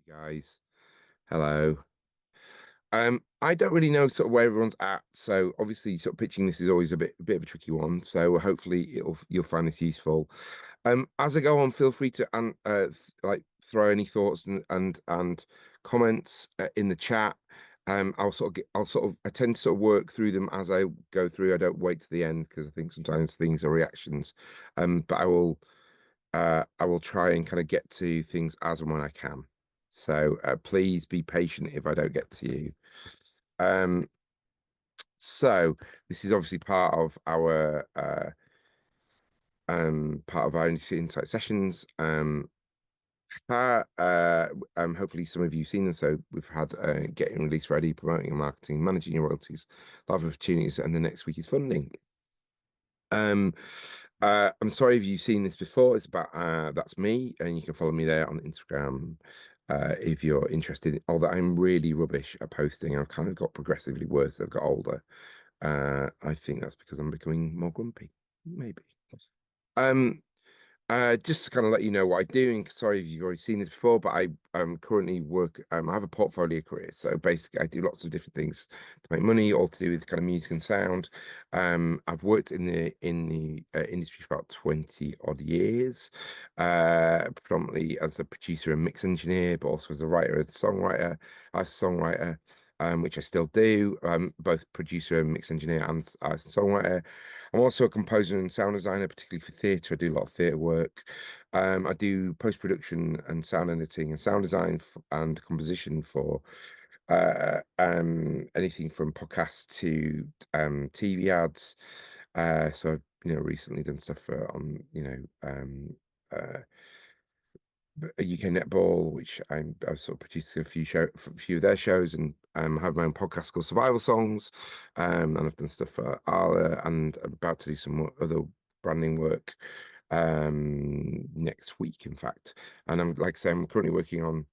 Guys. Hello. I don't really know sort of where everyone's at, so obviously sort of pitching this is always a bit of a tricky one. So hopefully you'll find this useful. As I go on, feel free to like throw any thoughts and comments in the chat. I tend to sort of work through them as I go through. I don't wait to the end because I think sometimes things are reactions. But I will try and kind of get to things as and when I can. So please be patient if I don't get to you. Um, so this is obviously part of our insight sessions. Hopefully some of you have seen them. So we've had getting release ready, promoting and marketing, managing your royalties, live opportunities, and the next week is funding. Um, I'm sorry if you've seen this before. It's about that's me, and you can follow me there on Instagram if you're interested. Although I'm really rubbish at posting, I've kind of got progressively worse as I've got older. I think that's because I'm becoming more grumpy, maybe. Um, just to kind of let you know what I do, and sorry if you've already seen this before, but I currently work, I have a portfolio career. So basically, I do lots of different things to make money, all to do with kind of music and sound. I've worked in the industry for about 20 odd years, predominantly as a producer and mix engineer, but also as a writer and songwriter, as a songwriter. Which I still do, both producer and mix engineer and as a songwriter. I'm also a composer and sound designer, particularly for theatre. I do a lot of theatre work. I do post-production and sound editing and sound design and composition for anything from podcasts to TV ads. So I've recently done stuff for on uh, UK Netball, which I've sort of produced a few of their shows, and have my own podcast called Survival Songs. And I've done stuff for Arla, and I'm about to do some other branding work next week, in fact. And I'm like I say, I'm currently working on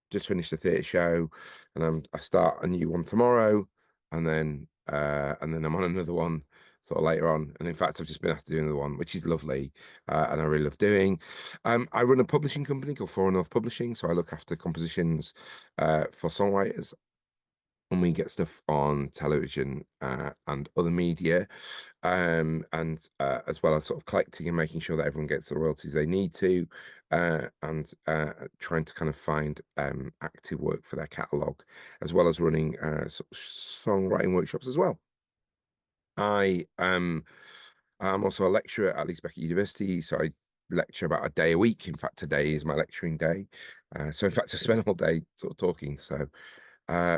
just finished a theatre show, and I start a new one tomorrow, and then I'm on another one sort of later on. And in fact, I've just been asked to do another one, which is lovely, and I really love doing. I run a publishing company called Four North Publishing, so I look after compositions for songwriters, and we get stuff on television and other media, and as well as sort of collecting and making sure that everyone gets the royalties they need to, and trying to kind of find active work for their catalogue, as well as running songwriting workshops as well. I'm also a lecturer at Leeds Beckett University, so I lecture about a day a week. In fact, today is my lecturing day. So in fact, I spent all day sort of talking. So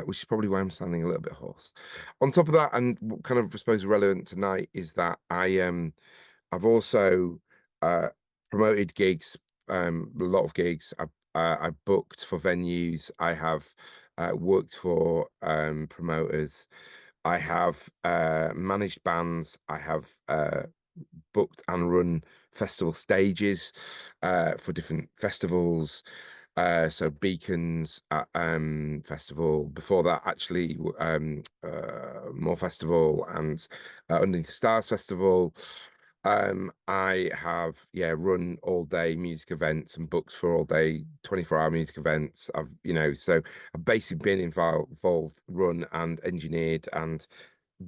which is probably why I'm sounding a little bit hoarse. On top of that, and kind of I suppose relevant tonight is that I've also uh, promoted gigs, a lot of gigs. I've booked for venues. I have worked for promoters. I have managed bands. I have booked and run festival stages for different festivals. So Beacons Festival. Before that, actually, More Festival and Underneath the Stars Festival. I have run all day music events and booked for all day 24-hour music events. So I've basically been involved, run and engineered and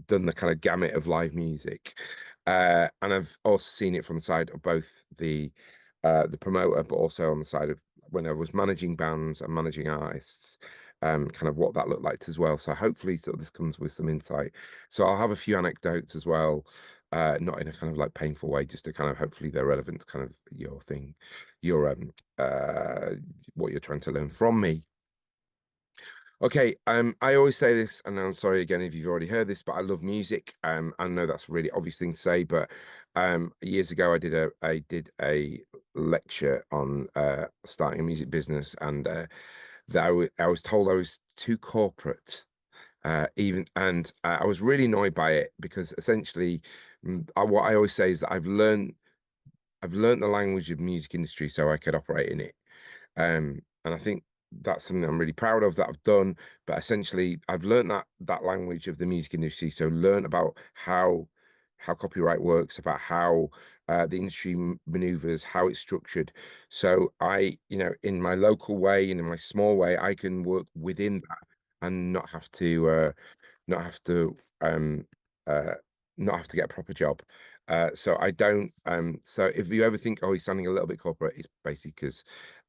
done the kind of gamut of live music. And I've also seen it from the side of both the promoter, but also on the side of when I was managing bands and managing artists, kind of what that looked like as well. So hopefully sort of this comes with some insight. So I'll have a few anecdotes as well, not in a kind of like painful way, just to kind of hopefully they're relevant to kind of your thing, your what you're trying to learn from me. Okay, I always say this, and I'm sorry again if you've already heard this, but I love music. I know that's a really obvious thing to say, but years ago I did a lecture on starting a music business, and that I was told I was too corporate, even, and I was really annoyed by it because essentially, what I always say is that I've learned the language of music industry so I could operate in it. And I think that's something I'm really proud of that I've done. But essentially, I've learned that language of the music industry. So learn about how how copyright works, about how the industry maneuvers, how it's structured. So in my local way and in my small way, I can work within that and not have to um uh not have to get a proper job. So I don't so if you ever think, oh, he's sounding a little bit corporate, it's basically because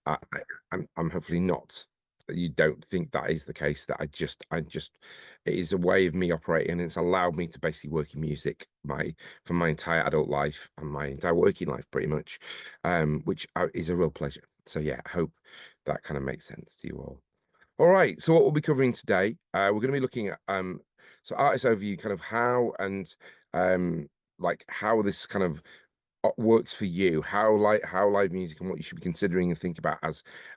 I'm hopefully not. You don't think that is the case, that I just it is a way of me operating, and it's allowed me to basically work in music for my entire adult life and my entire working life pretty much, which is a real pleasure. So yeah, I hope that kind of makes sense to you all. All right, so what we'll be covering today, we're going to be looking at so artist overview, kind of how and like how this kind of works for you, how live music and what you should be considering and think about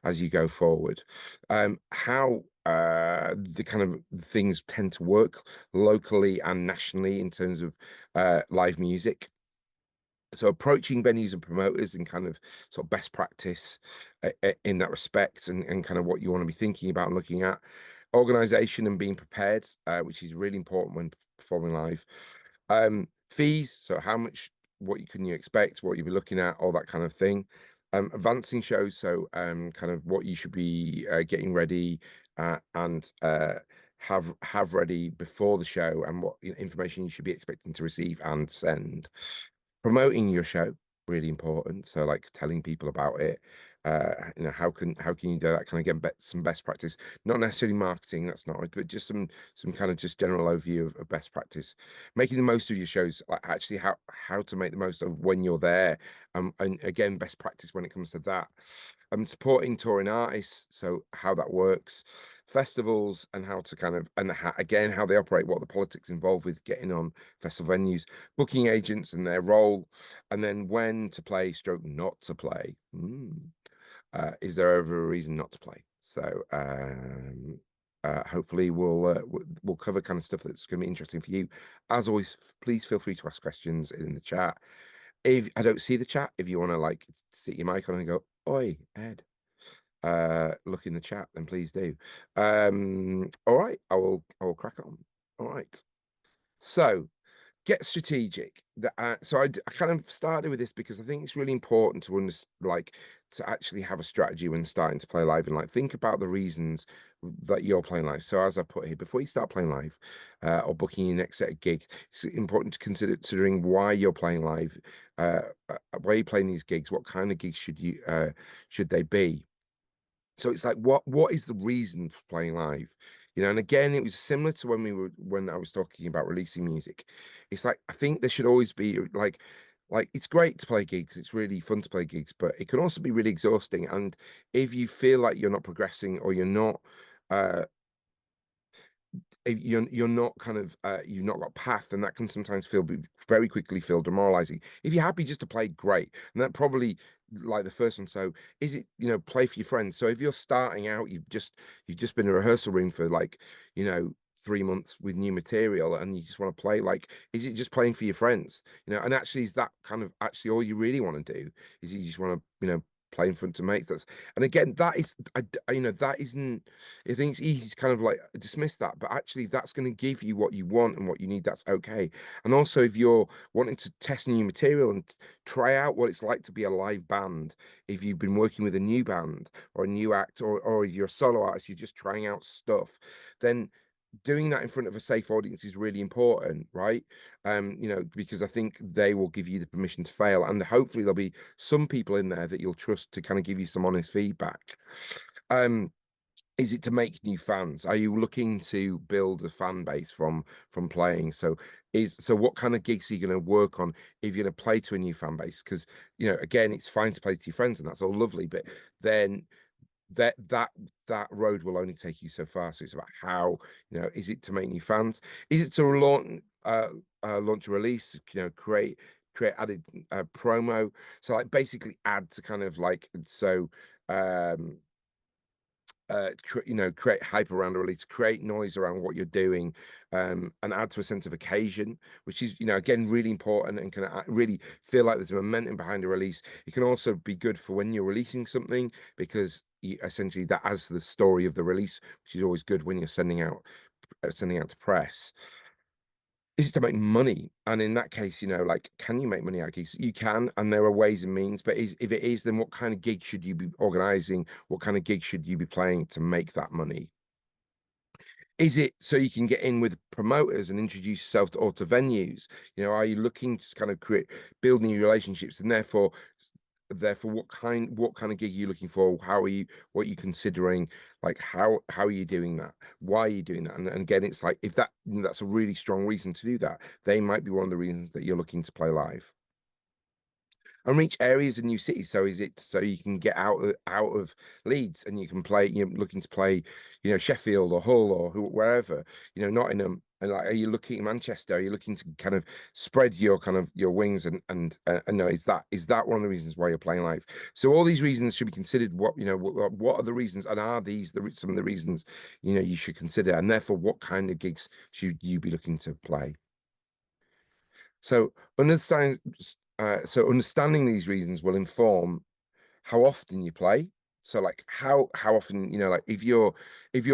as you go forward. How the kind of things tend to work locally and nationally in terms of live music. So approaching venues and promoters and kind of sort of best practice in that respect, and kind of what you want to be thinking about and looking at. Organization and being prepared, which is really important when performing live. Fees, so how much, what you can you expect, what you'll be looking at, all that kind of thing. Advancing shows, so kind of what you should be getting ready and have ready before the show, and what information you should be expecting to receive and send. Promoting your show, really important. So like telling people about it. How can you do that? Kind of get some best practice, not necessarily marketing, that's not right, but just some kind of just general overview of best practice. Making the most of your shows, like actually how to make the most of when you're there. And again, best practice when it comes to that. Supporting touring artists, so how that works. Festivals and how to kind of, and again, how they operate, what the politics involved with getting on festival venues. Booking agents and their role, and then when to play, stroke not to play. Is there ever a reason not to play? So hopefully we'll cover kind of stuff that's going to be interesting for you. As always, please feel free to ask questions in the chat. If I don't see the chat, if you want to like sit your mic on and go, "Oi, Ed," look in the chat, then please do. All right, I will crack on. All right. So get strategic. So I kind of started with this because I think it's really important to like to actually have a strategy when starting to play live, and like think about the reasons that you're playing live. So as I put here, before you start playing live or booking your next set of gigs, it's important to considering why you're playing live, why you're playing these gigs, what kind of gigs should they be. So it's like what is the reason for playing live? And again, it was similar to when I was talking about releasing music. It's like I think there should always be like it's great to play gigs, it's really fun to play gigs, but it can also be really exhausting. And if you feel like you're not progressing, or you're not uh if you're not kind of you've not got path, then that can sometimes very quickly feel demoralizing. If you're happy just to play, great. And that probably, like the first one, so is it, play for your friends. So if you're starting out, you've just been in a rehearsal room for like 3 months with new material, and you just want to play, like, is it just playing for your friends? And actually, is that kind of actually all you really want to do? Is you just want to play in front of mates? And again, that is that isn't, I think it's easy to kind of like dismiss that, but actually that's going to give you what you want and what you need. That's okay. And also, if you're wanting to test new material and try out what it's like to be a live band, if you've been working with a new band or a new act, or if you're a solo artist, you're just trying out stuff, then doing that in front of a safe audience is really important, right? Because I think they will give you the permission to fail, and hopefully there'll be some people in there that you'll trust to kind of give you some honest feedback. um is it to make new fans? Are you looking to build a fan base from playing? So what kind of gigs are you going to work on if you're going to play to a new fan base? Because again, it's fine to play to your friends and that's all lovely, but then that road will only take you so far. So it's about how, is it to make new fans? Is it to launch a release? Create added promo. So like basically add to kind of like, so um create hype around a release, create noise around what you're doing, and add to a sense of occasion, which is again really important, and can really feel like there's a momentum behind a release. It can also be good for when you're releasing something, because essentially that adds the story of the release, which is always good when you're sending out to press. Is it to make money? And in that case, like, can you make money out of gigs? You can, and there are ways and means. But if it is, then what kind of gig should you be organizing? What kind of gig should you be playing to make that money? Is it so you can get in with promoters and introduce yourself to or to venues? Are you looking to kind of create build new relationships, and therefore what kind of gig are you looking for? What are you considering? Like, how are you doing that? Why are you doing that? And again, it's like, if that's a really strong reason to do that, they might be one of the reasons that you're looking to play live and reach areas in new cities. So is it so you can get out of Leeds and you can play, looking to play, Sheffield or Hull or wherever, Nottingham. And like, are you looking at Manchester? Are you looking to kind of spread your kind of your wings and no, is that one of the reasons why you're playing live? So all these reasons should be considered. What are the reasons, and are these some of the reasons you should consider? And therefore, what kind of gigs should you be looking to play? So understanding these reasons will inform how often you play. So like how often, like if you're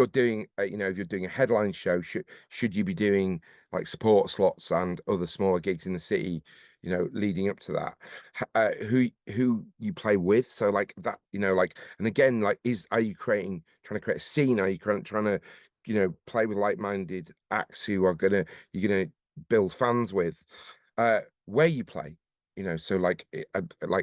doing if you're doing a headline show, should you be doing like support slots and other smaller gigs in the city, leading up to that? Who you play with. So like that, like, and again, like, are you trying to create a scene? Are you trying to, play with like-minded acts who are you're gonna build fans with? Where you play, so like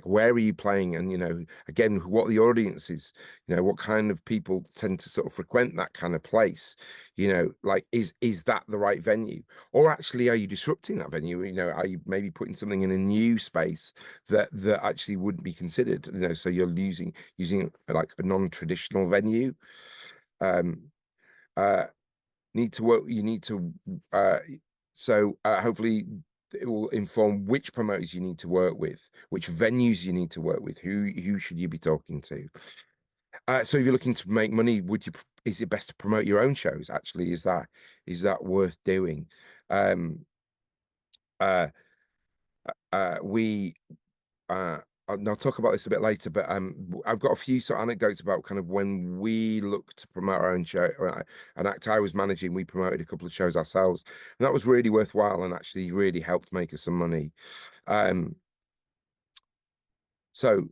where are you playing? And again, what the audience is, what kind of people tend to sort of frequent that kind of place? Like, is that the right venue? Or actually, are you disrupting that venue? Are you maybe putting something in a new space that actually wouldn't be considered? So you're using like a non-traditional venue. um uh need to work you need to hopefully it will inform which promoters you need to work with, which venues you need to work with, who should you be talking to. So if you're looking to make money, is it best to promote your own shows? Actually, is that worth doing? um uh we and I'll talk about this a bit later, but I've got a few sort of anecdotes about kind of when we looked to promote our own show. An act I was managing, we promoted a couple of shows ourselves, and that was really worthwhile and actually really helped make us some money. Um, so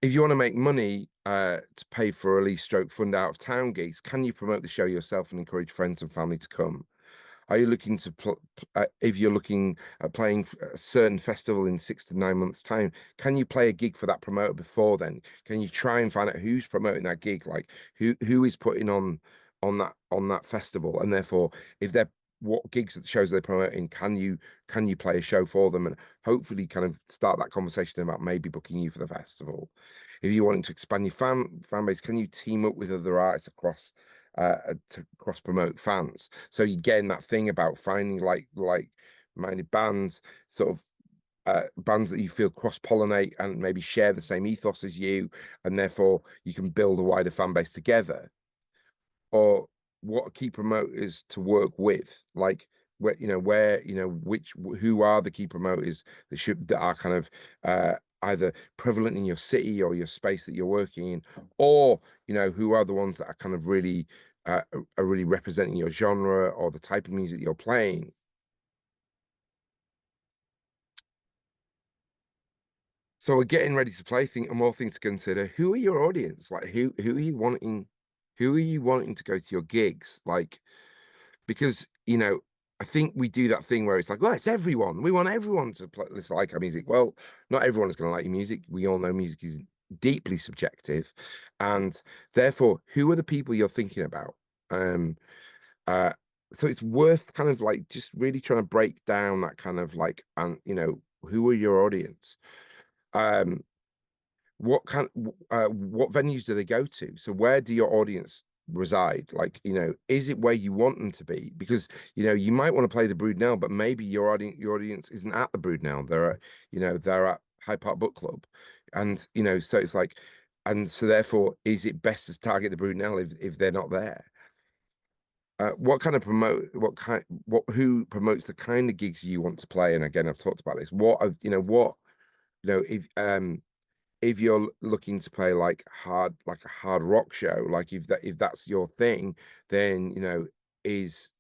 if you want to make money to pay for release stroke fund out of town gigs, can you promote the show yourself and encourage friends and family to come? Are you looking to if you're looking at playing a certain festival in 6 to 9 months' time, can you play a gig for that promoter before then? Can you try and find out who's promoting that gig, like who is putting on that festival, and therefore, if they're what gigs at the shows they're promoting, can you play a show for them, and hopefully kind of start that conversation about maybe booking you for the festival. If you're wanting to expand your fan base, can you team up with other artists to cross promote fans? So again, that thing about finding like-minded bands, sort of bands that you feel cross pollinate and maybe share the same ethos as you, and therefore you can build a wider fan base together. Or what key promoters to work with, like which who are the key promoters that are kind of either prevalent in your city or your space that you're working in, or who are the ones that are kind of really are really representing your genre or the type of music you're playing. So we're getting ready to play. Think more things to consider. Who are your audience? Like, who are you wanting to go to your gigs? Like, because I think we do that thing where it's like, well, it's everyone. We want everyone to play this, like our music. Well, not everyone is going to like your music. We all know music is deeply subjective, and therefore, who are the people you're thinking about? Um, uh, so it's worth kind of like just really trying to break down that kind of like, and who are your audience? Um, what venues do they go to? So where do your audience reside? Like, is it where you want them to be? Because you might want to play the Brood now, but maybe your audience isn't at the Brood now. They're at Hyde Park Book Club, and so it's like, and so therefore, is it best to target the Brood now if they're not there? Who promotes the kind of gigs you want to play? And again, I've talked about this. If you're looking to play like a hard rock show, like if that's your thing, then is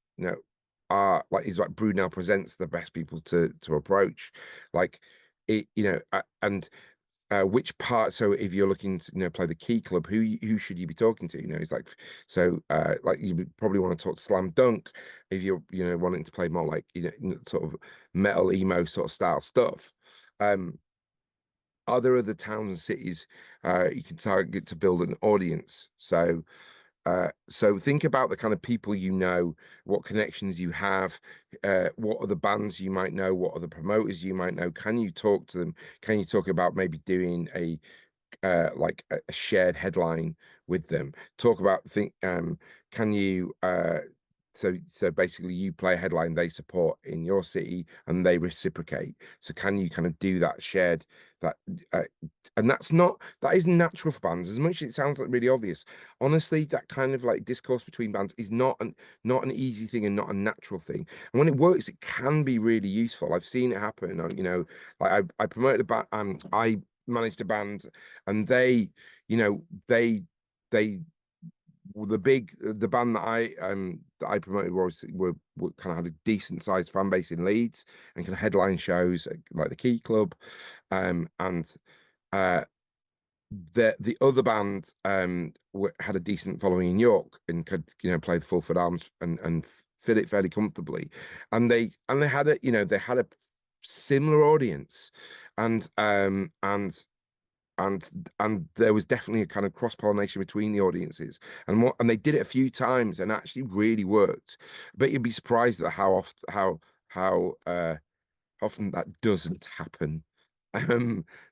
are like, is like Brunel presents the best people to approach, like it, and which part. So if you're looking to play the key club, who should you be talking to? It's like, so like you would probably want to talk to Slam Dunk if you're wanting to play more like sort of metal emo sort of style stuff. Are there other towns and cities you can target to build an audience? So think about the kind of people what connections you have, what other bands you might know, what other promoters you might know. Can you talk to them? Can you talk about maybe doing like a shared headline with them? Talk about can you so basically you play a headline they support in your city and they reciprocate. So can you kind of do that shared that uh, and that is natural for bands as much as it sounds like really obvious. Honestly, that kind of like discourse between bands is not an easy thing and not a natural thing. And when it works, it can be really useful. I've seen it happen. Like I promoted a band, I managed a band, and they the band that I promoted were kind of had a decent sized fan base in Leeds and kind of headline shows like the Key Club, and uh the other band had a decent following in York and could play the Fulford Arms and fit it fairly comfortably, and they had they had a similar audience, and and there was definitely a kind of cross pollination between the audiences, and they did it a few times and actually really worked. But you'd be surprised at how often that doesn't happen.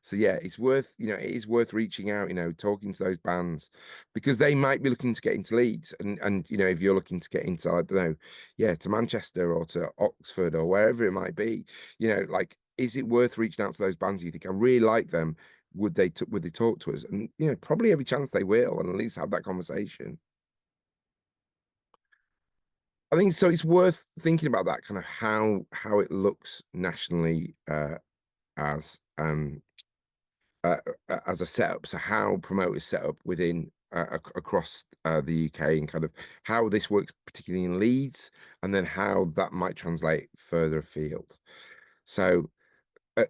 So yeah, it's worth, it is worth reaching out, talking to those bands because they might be looking to get into Leeds, and if you're looking to get into, I don't know, yeah, to Manchester or to Oxford or wherever it might be, like, is it worth reaching out to those bands? You think I really like them? Would they talk to us? And probably every chance they will, and at least have that conversation. I think so. It's worth thinking about that kind of how it looks nationally as um uh, as a setup. So how promoters set up within across the UK and kind of how this works, particularly in Leeds, and then how that might translate further afield. So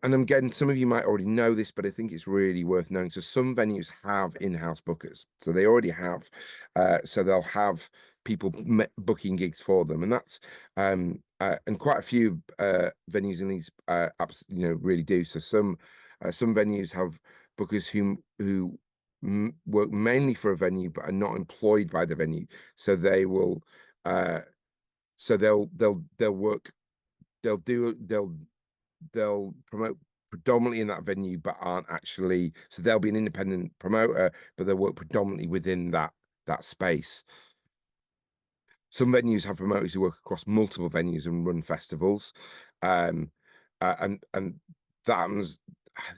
and again, some of you might already know this, but I think it's really worth knowing. So some venues have in-house bookers, so they already have, so they'll have people booking gigs for them, and that's and quite a few venues in these apps, really do. So some venues have bookers who work mainly for a venue but are not employed by the venue, so they will, so they'll work, they'll do they'll promote predominantly in that venue, but aren't actually. So they'll be an independent promoter, but they'll work predominantly within that space. Some venues have promoters who work across multiple venues and run festivals, um, and that happens.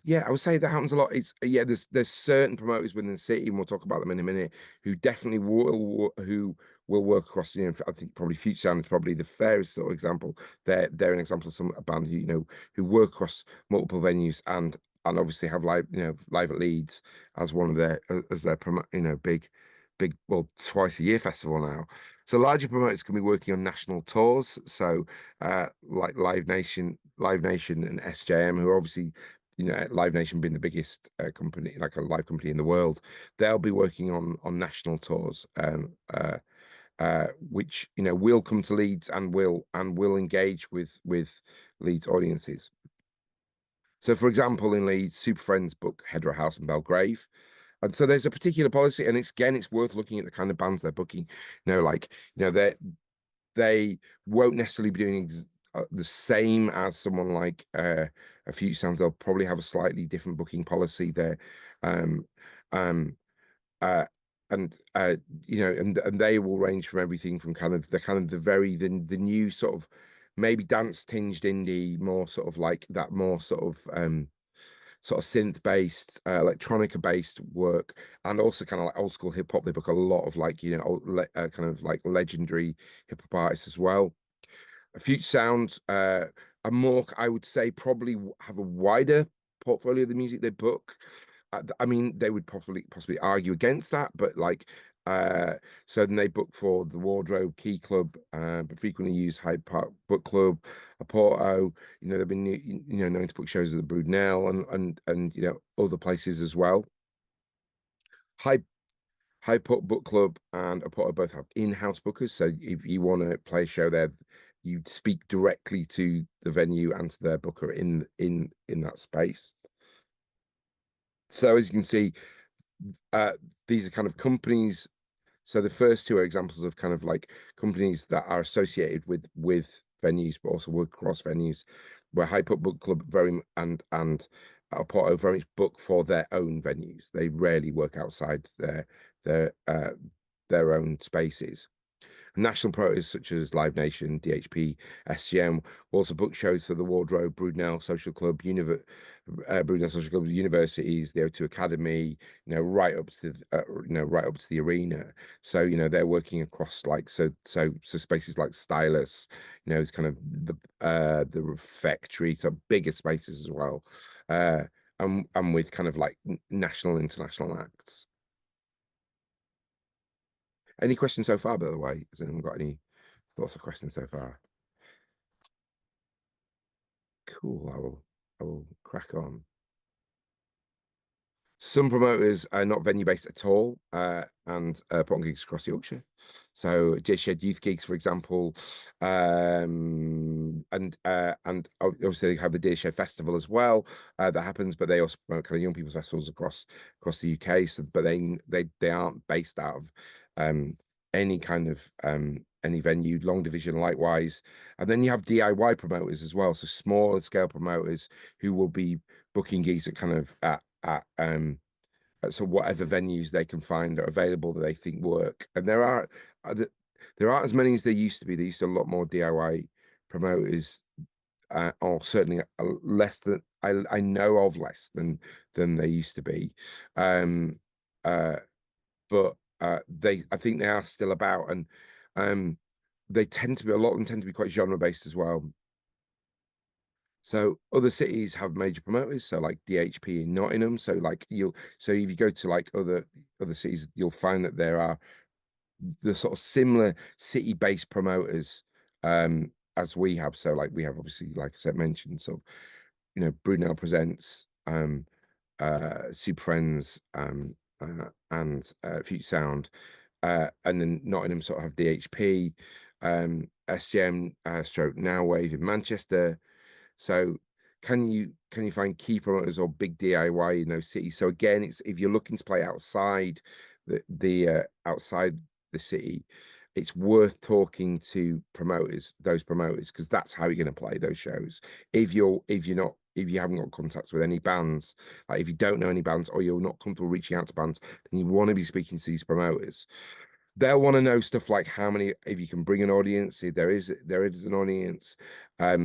Yeah, I would say that happens a lot. It's yeah, there's certain promoters within the city, and we'll talk about them in a minute, who definitely will work across. I think probably Future Sound is probably the fairest sort of example. They're an example of a band who work across multiple venues and obviously have live at Leeds as one of their as their big, well, twice a year festival now. So larger promoters can be working on national tours. So like Live Nation and SJM, who are obviously, Live Nation being the biggest company, like a live company in the world, they'll be working on national tours, which will come to Leeds and will engage with Leeds audiences. So, for example, in Leeds, Super Friends book Hedra House and Belgrave. And so there's a particular policy, and it's worth looking at the kind of bands they're booking. They won't necessarily be doing the same as someone like a Future Sounds. They'll probably have a slightly different booking policy there, um, um, uh, and and they will range from everything from the new sort of maybe dance tinged indie, more sort of like that, more sort of synth based, electronica based work, and also kind of like old school hip hop. They book a lot of like kind of like legendary hip hop artists as well. Future Sound are more, I would say, probably have a wider portfolio of the music they book. I mean, they would possibly argue against that, but like, so then they book for the Wardrobe, Key Club, but frequently use Hyde Park Book Club, Porto. You know, they've been known to book shows at the Broodnell and other places as well. Hyde Hyde Park Book Club and Porto both have in-house bookers, so if you want to play a show there, you speak directly to the venue and to their booker in that space. So as you can see, uh, these are kind of companies. So the first two are examples of kind of like companies that are associated with venues, but also work across venues, where Hype Up Book Club and Porto very much book for their own venues. They rarely work outside their their own spaces. National properties such as Live Nation, DHP, SCM will also book shows for the Wardrobe, Broodnell Social Club, Broodnell Social Club, universities, the O2 Academy, right up to right up to the arena. So they're working across like so spaces like Stylus, it's kind of the refectory, so bigger spaces as well, and with kind of like national international acts. Any questions so far, by the way? Has anyone got any thoughts or questions so far? Cool. I will crack on. Some promoters are not venue based at all, and put on gigs across Yorkshire. So Shed Youth Gigs, for example, and obviously they have the Deershed Festival as well that happens, but they also promote kind of young people's festivals across the UK. So, but they aren't based out of any kind of any venue, Long Division likewise. And then you have DIY promoters as well, so smaller scale promoters who will be booking gigs at kind of so whatever venues they can find are available that they think work. And there aren't as many as there used to be. There used to be a lot more DIY promoters, or certainly less than I know of less than they used to be. Um, but I think they are still about, and they tend to be a lot of them tend to be quite genre based as well. So other cities have major promoters, so like DHP in Nottingham. So like so if you go to like other cities, you'll find that there are the sort of similar city-based promoters as we have. So like we have obviously, like I said, mentioned, so Brunel Presents, Super Friends, and Future Sound, and then Nottingham sort of have DHP, SCM, stroke Now Wave in Manchester. So can you find key promoters or big DIY in those cities? So again, it's if you're looking to play outside the outside the city, it's worth talking to those promoters, because that's how you're going to play those shows. If you haven't got contacts with any bands, like if you don't know any bands or you're not comfortable reaching out to bands, then you want to be speaking to these promoters. They'll want to know stuff like if you can bring an audience, if there is an audience. I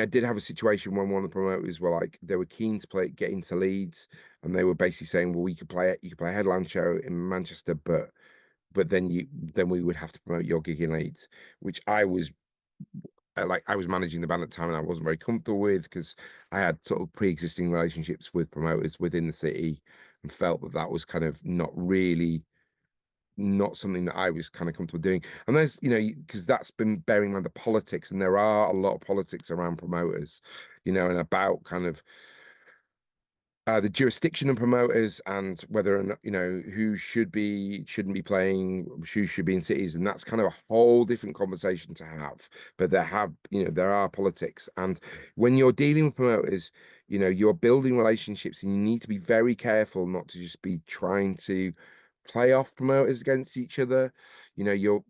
did have a situation when one of the promoters were like, they were keen to get into Leeds, and they were basically saying, well, you could play a headline show in Manchester, but then we would have to promote your gig in Leeds, which I was I was managing the band at the time, and I wasn't very comfortable with, because I had sort of pre-existing relationships with promoters within the city, and felt that was kind of not something that I was kind of comfortable doing. And there's, because that's been bearing in mind the politics, and there are a lot of politics around promoters, and about kind of the jurisdiction of promoters, and whether or not, who shouldn't be playing, who should be in cities. And that's kind of a whole different conversation to have. But there are politics. And when you're dealing with promoters, you're building relationships, and you need to be very careful not to just be trying to play off promoters against each other. You're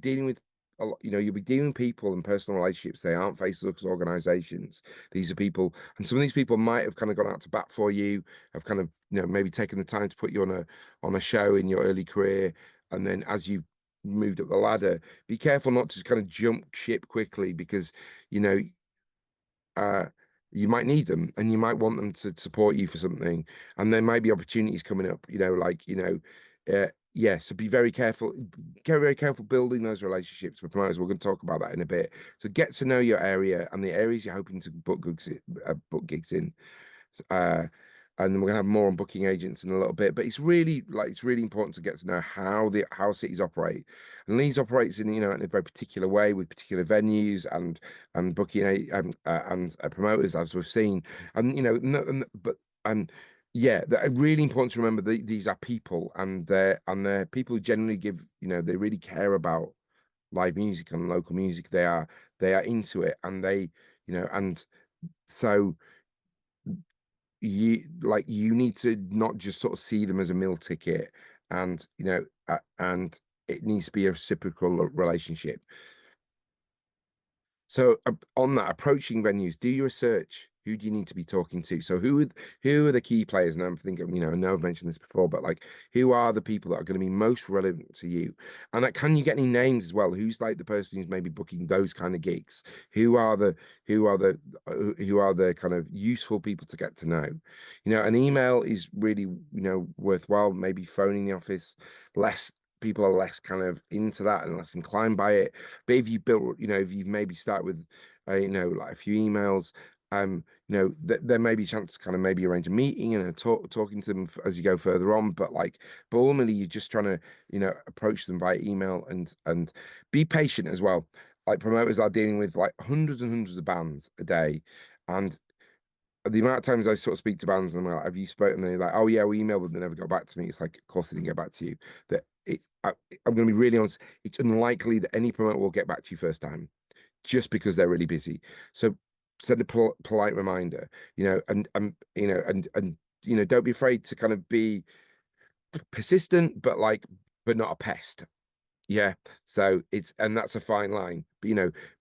dealing with a lot, you'll be dealing with people and personal relationships. They aren't Facebook's organizations. These are people, and some of these people might have kind of gone out to bat for you, have kind of, maybe taken the time to put you on a show in your early career. And then as you've moved up the ladder, be careful not to just kind of jump ship quickly, because, uh, you might need them, and you might want them to support you for something, and there might be opportunities coming up, yeah, so be very careful, very careful building those relationships with promoters. We're going to talk about that in a bit. So get to know your area and the areas you're hoping to book gigs in. and then we're gonna have more on booking agents in a little bit. But it's really important to get to know how cities operate. And Leeds operates in in a very particular way with particular venues and booking and promoters, as we've seen. And but yeah, they're really important to remember that these are people, and they're people who generally give, they really care about live music and local music. They are into it, and and so you need to not just sort of see them as a meal ticket, and and it needs to be a reciprocal relationship. So on that, approaching venues, do your research. Who do you need to be talking to? So who are the key players? And I'm thinking, I know I've mentioned this before, but like, who are the people that are going to be most relevant to you? And like, can you get any names as well? Who's like the person who's maybe booking those kind of gigs? Who are the who are the kind of useful people to get to know? An email is really worthwhile. Maybe phoning the office. Less people are less kind of into that and less inclined by it. But if you built, if you've maybe start with, like a few emails, there may be a chance to kind of maybe arrange a meeting and talking to them as you go further on. But ultimately, you're just trying to, approach them by email and be patient as well. Like, promoters are dealing with like hundreds and hundreds of bands a day, and the amount of times I sort of speak to bands and I'm like, "Have you spoken?" And they're like, "Oh yeah, we emailed them. They never got back to me." It's like, of course they didn't get back to you. I'm going to be really honest. It's unlikely that any promoter will get back to you first time, just because they're really busy. So send a polite reminder, and don't be afraid to kind of be persistent, but not a pest. Yeah. So that's a fine line.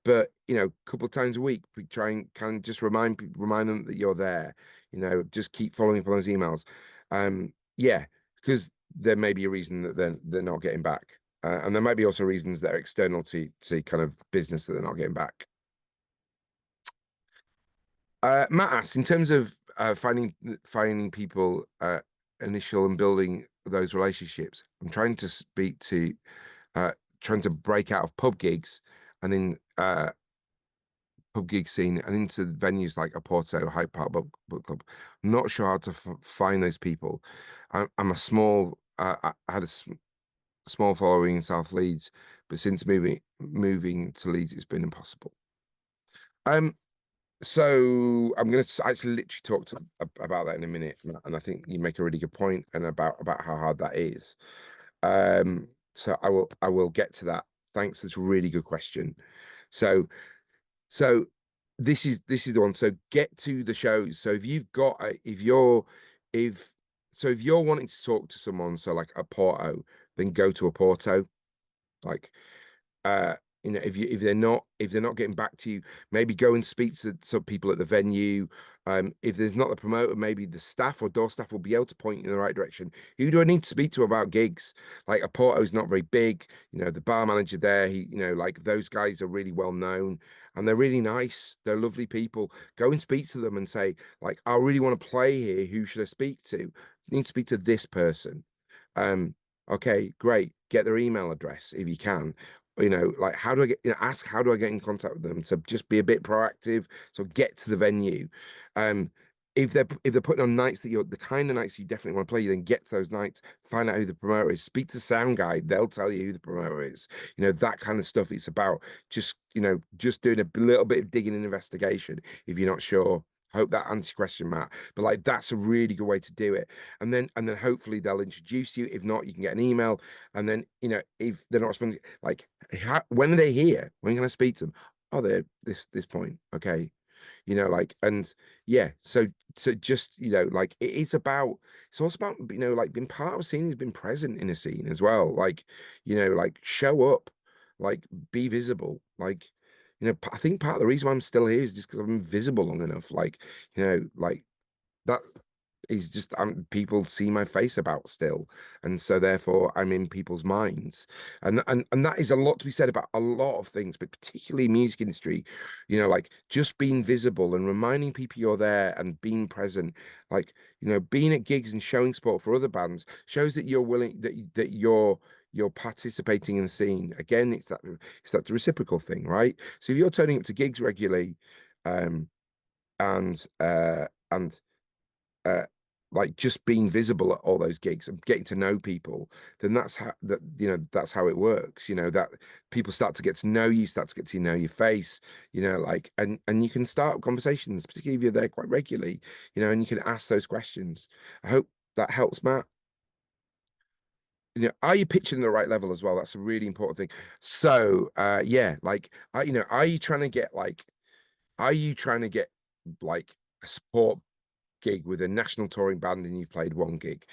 But a couple of times a week, we try and kind of just remind them that you're there. Just keep following up on those emails. Yeah, because there may be a reason that they're not getting back. And there might be also reasons that are external to kind of business that they're not getting back. Matt asks, in terms of finding people initial and building those relationships, I'm trying to speak to uh, trying to break out of pub gigs and in pub gig scene and into venues like a Porto, Hyde Park Book Club. I'm not sure how to find those people. I'm a small. I had a small following in South Leeds, but since moving to Leeds, it's been impossible. Um, so I'm going to actually literally talk about that in a minute, and I think you make a really good point and about how hard that is. So I will get to that. Thanks. That's a really good question. So so this is the one. So get to the shows. So if you've got if if you're wanting to talk to someone, so like a Porto, then go to a Porto. Like uh if they're not getting back to you, maybe go and speak to some people at the venue. If there's not the promoter, maybe the staff or door staff will be able to point you in the right direction. Who do I need to speak to about gigs? Like, a Porto's not very big. The bar manager there, like, those guys are really well known, and they're really nice. They're lovely people. Go and speak to them and say, like, I really want to play here. Who should I speak to? You need to speak to this person. Okay, great. Get their email address if you can. Like, how do I ask, how do I get in contact with them? So just be a bit proactive. So get to the venue. Um, if they're putting on nights that you're the kind of nights you definitely want to play, you then get to those nights, find out who the promoter is, speak to the sound guy, they'll tell you who the promoter is. That kind of stuff. It's about just doing a little bit of digging and investigation if you're not sure. Hope that answers your question, Matt. But like, that's a really good way to do it. And then hopefully they'll introduce you. If not, you can get an email. And then, if they're not responding, like, when are they here? When can I speak to them? Oh, they're this point. Okay. Like, and yeah, so just, like, it's also about, like, being part of a scene, has been present in a scene as well. Like, like, show up, like, be visible. Like, I think part of the reason why I'm still here is just because I've been visible long enough. Like, like, that is just, people see my face about still, and so therefore I'm in people's minds, and that is a lot to be said about a lot of things, but particularly music industry. Like, just being visible and reminding people you're there and being present. Like, being at gigs and showing support for other bands shows that you're willing, that you're participating in the scene. Again, it's that reciprocal thing, right? So if you're turning up to gigs regularly, um and uh and uh like just being visible at all those gigs and getting to know people, then that's how that that's how it works. That people start to get to know you, start to get to know your face, like and you can start conversations, particularly if you're there quite regularly, and you can ask those questions. I hope that helps, Matt. Are you pitching the right level as well? That's a really important thing. So, yeah, like, are you trying to get like a support gig with a national touring band and you've played one gig?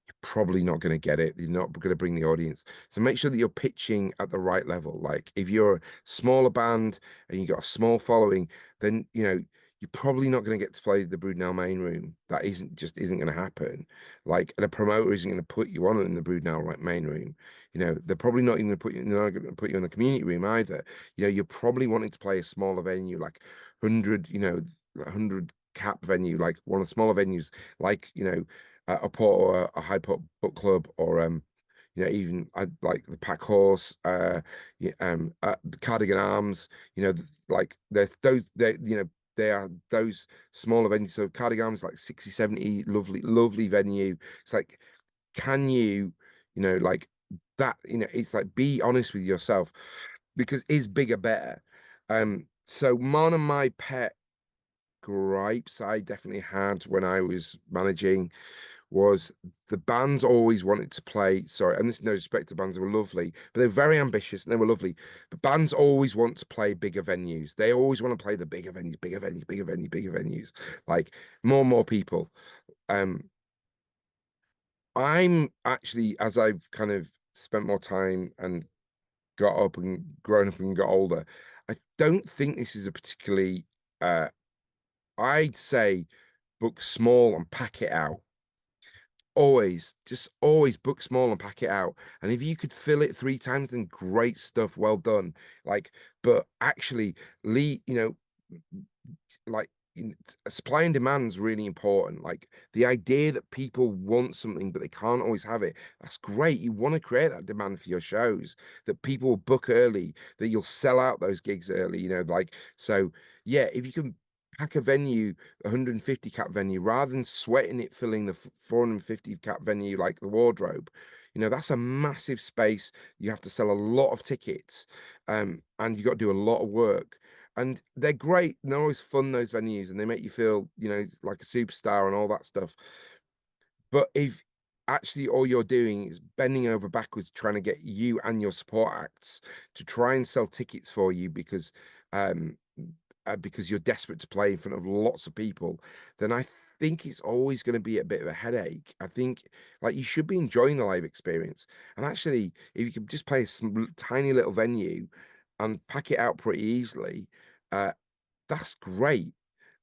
You're probably not going to get it. You're not going to bring the audience. So make sure that you're pitching at the right level. Like if you're a smaller band and you got a small following, then you're probably not going to get to play the Broodnell main room. That isn't going to happen. Like, and a promoter isn't going to put you on in the Broodnell like main room. They're probably not even going to put you. They're not going to put you in the community room either. You're probably wanting to play a smaller venue, like 100. 100 cap venue, like one of the smaller venues, like a port or a high port book club, or even I like the Pack Horse, the Cardigan Arms. Like there's those they are those smaller venues. So Cardigan Arms like 60, 70, lovely venue. It's like, can like that, it's like, be honest with yourself, because is bigger better? So one of my pet gripes I definitely had when I was managing was the bands always wanted to play. Sorry, and this is no respect to bands, they were lovely, but they're very ambitious and they were lovely. But bands always want to play bigger venues. They always want to play the bigger venues, bigger venues, bigger venues, bigger venues, like more and more people. Um, I'm actually, as I've kind of spent more time and got up and grown up and got older, I don't think this is a particularly I'd say book small and pack it out. Always, just always book small and pack it out. And if you could fill it 3 times, then great stuff, well done. Like, but actually, Lee, like supply and demand is really important. Like the idea that people want something but they can't always have it, that's great. You want to create that demand for your shows, that people will book early, that you'll sell out those gigs early, like, so yeah, if you can pack a venue, 150 cap venue, rather than sweating it filling the 450 cap venue like the Wardrobe, that's a massive space. You have to sell a lot of tickets, and you got to do a lot of work, and they're great. And they're always fun, those venues, and they make you feel, like a superstar and all that stuff. But if actually all you're doing is bending over backwards trying to get you and your support acts to try and sell tickets for you um, because you're desperate to play in front of lots of people, then I think it's always going to be a bit of a headache. I think, like, you should be enjoying the live experience. And actually, if you could just play a tiny little venue and pack it out pretty easily, uh, that's great.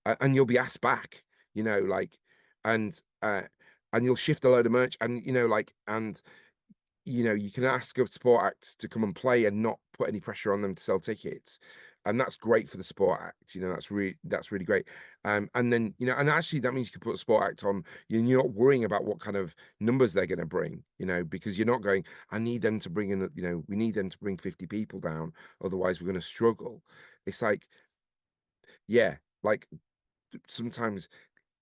And you'll be asked back, like, and you'll shift a load of merch, and like, and you can ask a support act to come and play and not put any pressure on them to sell tickets. And that's great for the sport act. That's really great. And then, and actually that means you can put a sport act on, you're not worrying about what kind of numbers they're going to bring, because you're not going, I need them to bring in, we need them to bring 50 people down, otherwise we're going to struggle. It's like, yeah, like sometimes,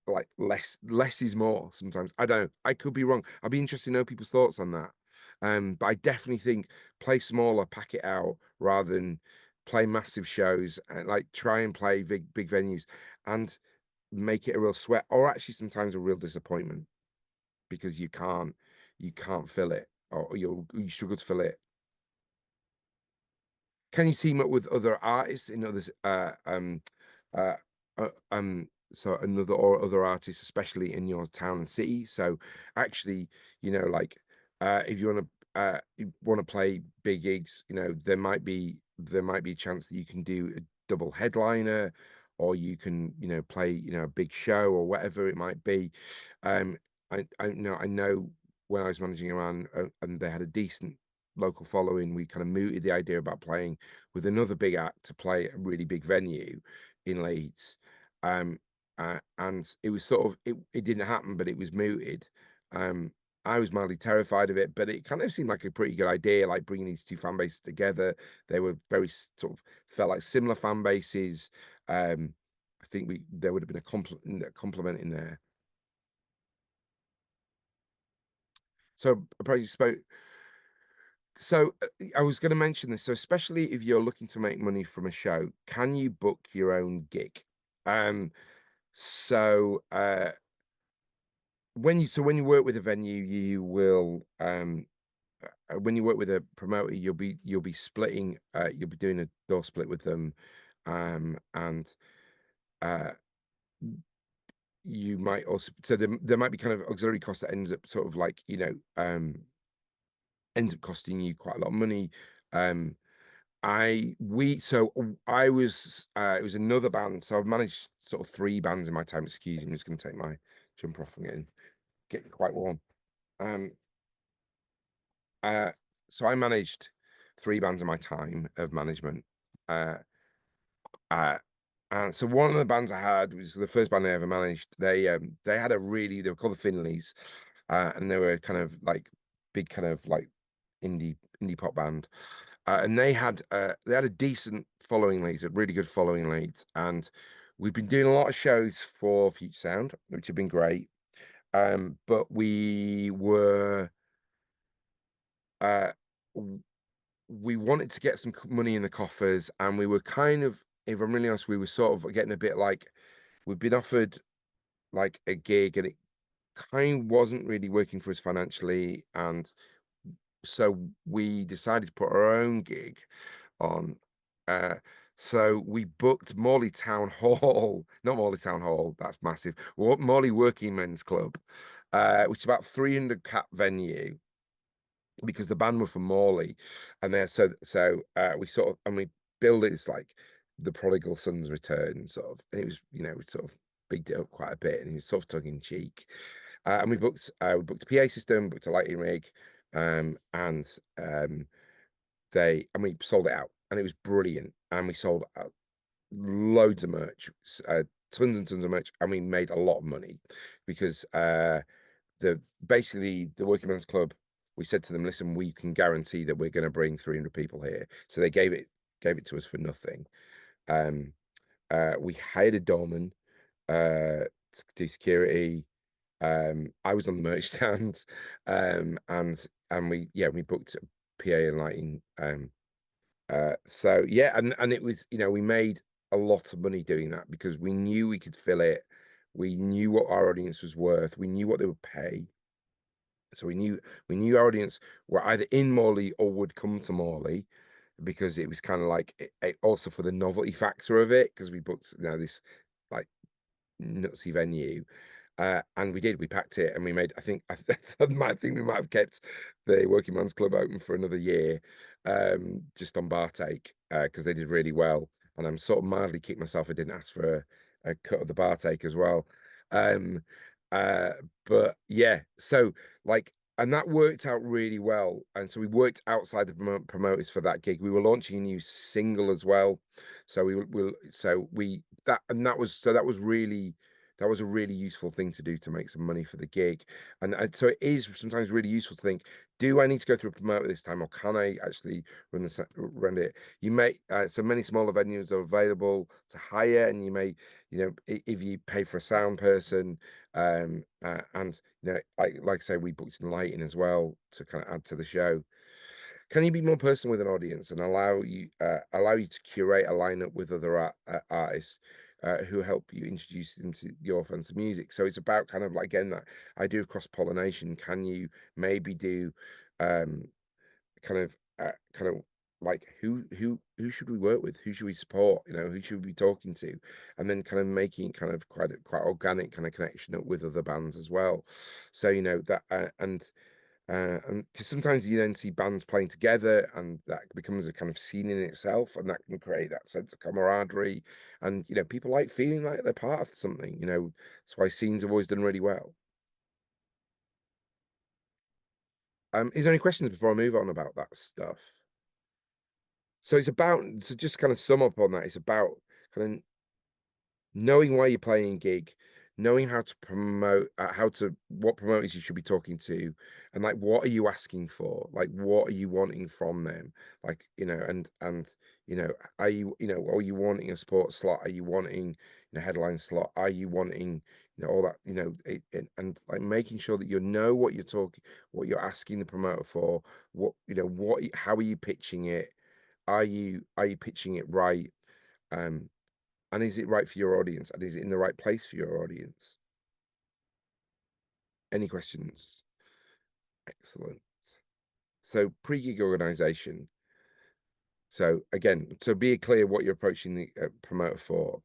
like, less is more sometimes. I don't know, I could be wrong. I'd be interested to know people's thoughts on that. But I definitely think play smaller, pack it out, rather than play massive shows, and like try and play big venues and make it a real sweat, or actually sometimes a real disappointment, because you can't fill it, or you struggle to fill it. Can you team up with other artists in others, uh, so another or other artists, especially in your town and city? So actually, like, if you want to play big gigs, there might be a chance that you can do a double headliner, or you can, play, a big show or whatever it might be. Um, I know when I was managing around, and they had a decent local following, we kind of mooted the idea about playing with another big act to play a really big venue in Leeds. Um, and it was sort of, it didn't happen, but it was mooted. Um, I was mildly terrified of it, but it kind of seemed like a pretty good idea, like bringing these two fan bases together. They were very sort of, felt like similar fan bases. I think there would have been a compliment in there. So I probably spoke. So I was going to mention this. So especially if you're looking to make money from a show, can you book your own gig? Um, so when you work with a venue, you will when you work with a promoter, you'll be splitting. You'll be doing a door split with them, and uh, you might also so there might be kind of auxiliary cost that ends up sort of like ends up costing you quite a lot of money. Um, I was it was another band, so I've managed sort of three bands in my time. Excuse me, I'm just going to take my jumper off and getting quite warm. Um, uh, so I managed three bands in my time of management. Uh, uh, and so one of the bands I had was the first band I ever managed. They had a really they were called the Finleys, and they were kind of like big kind of like indie pop band. And they had a decent following leads, a really good following leads, and we've been doing a lot of shows for Future Sound, which have been great. But uh, w- we wanted to get some money in the coffers, and we were kind of, if I'm really honest, we were sort of getting a bit like we've been offered like a gig, and it kind of wasn't really working for us financially, and so we decided to put our own gig on. Uh, so we booked Morley Town Hall, not Morley Town Hall, that's massive. Morley Working Men's Club, which is about 300 cap venue because the band were from Morley, and there we sort of and we build it as like the prodigal son's return, sort of. And it was we sort of bigged it up quite a bit, and it was sort of tongue in cheek. And we booked a PA system, booked a lighting rig, and we sold it out, and it was brilliant. And we sold out loads of merch, tons and tons of merch, and we made a lot of money because basically the Working Men's Club. We said to them, "Listen, we can guarantee that we're going to bring 300 people here." So they gave it to us for nothing. Um, we hired a doorman to do security. I was on the merch stand, and we booked PA and lighting. So yeah, and it was we made a lot of money doing that because we knew we could fill it. We knew what our audience was worth. We knew what they would pay. So we knew our audience were either in Morley or would come to Morley because it was kind of like also for the novelty factor of it because we booked this like nutsy venue. And we did. We packed it, and we made. I think we might have kept the Working Man's Club open for another year, just on bar take, because they did really well. And I'm sort of mildly kicked myself I didn't ask for a cut of the bar take as well. Um, uh, but yeah, so like, and that worked out really well. And so we worked outside the promoters for that gig. We were launching a new single as well. So we that and that was so that was really that was a really useful thing to do to make some money for the gig. And so it is sometimes really useful to think, do I need to go through a promoter this time, or can I actually run it? You may so many smaller venues are available to hire, and you may, if you pay for a sound person, and like I say, we booked in lighting as well to kind of add to the show. Can you be more personal with an audience and allow you to curate a lineup with other artists who help you introduce them to your fans of music? So it's about kind of like again that idea of cross pollination. Can you maybe do um, kind of like who should we work with? Who should we support? Who should we be talking to? And then kind of making kind of quite organic kind of connection up with other bands as well. So that and because sometimes you then see bands playing together, and that becomes a kind of scene in itself, and that can create that sense of camaraderie. And people like feeling like they're part of something. That's why scenes have always done really well. Is there any questions before I move on about that stuff? So just kind of sum up on that. It's about kind of knowing why you're playing gig, knowing how to promote, what promoters you should be talking to, and like what are you asking for? Like what are you wanting from them? Like and are you wanting a sports slot? Are you wanting headline slot? Are you wanting you know, all that, you know, and like making sure that you know what you're talking, what you're asking the promoter for, what, you know, how are you pitching it? Are you pitching it right? Um, and is it right for your audience? And is it in the right place for your audience? Any questions? Excellent. So pre-gig organization. So again, to be clear what you're approaching the promoter for.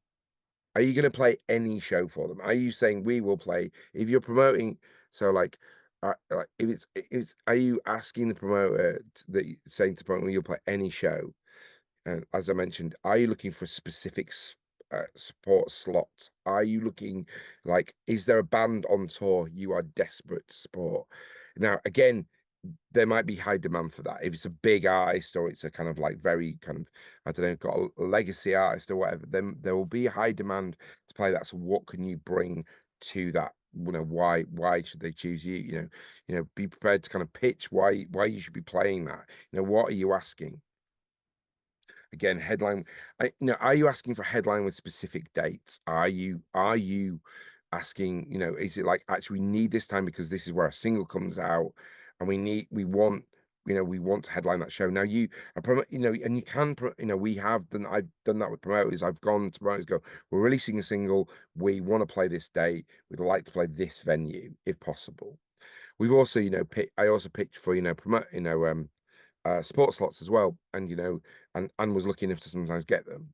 Are you going to play any show for them? Are you saying we will play if you're promoting? So like if it's are you asking the promoter saying to the promoter you'll play any show? And as I mentioned, are you looking for specific support slots? Are you looking like is there a band on tour you are desperate to support? Now again, there might be high demand for that. If it's a big artist or it's a kind of like very kind of, I don't know, got a legacy artist or whatever, then there will be high demand to play that. So what can you bring to that? You know, why should they choose you? Be prepared to kind of pitch why you should be playing that. You know, what are you asking? Again, headline. Are you asking for a headline with specific dates? Are you asking, is it like actually we need this time because this is where a single comes out and we want to headline that show. Now and you can, I've done that with promoters. I've gone to promoters, go, we're releasing a single, we want to play this date, we'd like to play this venue if possible. We've also, I also pitched for, promote, sports slots as well, and was lucky enough to sometimes get them.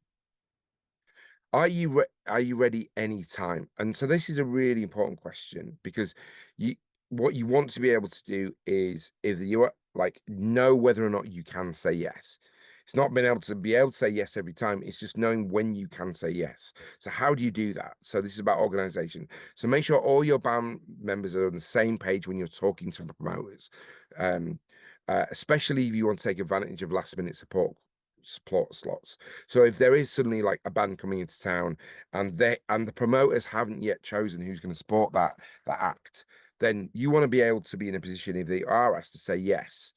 Are you ready anytime? And so this is a really important question because you what you want to be able to do is if you are like know whether or not you can say yes. It's not being able to say yes every time. It's just knowing when you can say yes. So how do you do that? So this is about organization. So make sure all your band members are on the same page when you're talking to promoters, um, especially if you want to take advantage of last minute support slots. So if there is suddenly like a band coming into town and the promoters haven't yet chosen who's going to support that act, then you want to be able to be in a position if they are asked to say yes,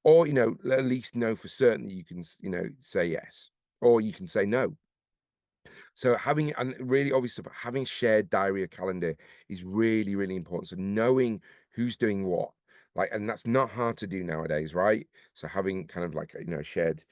or at least know for certain that you can say yes, or you can say no. So having and really obviously having shared diary or calendar is really, really important. So knowing who's doing what, like, and that's not hard to do nowadays, right? So having kind of like shared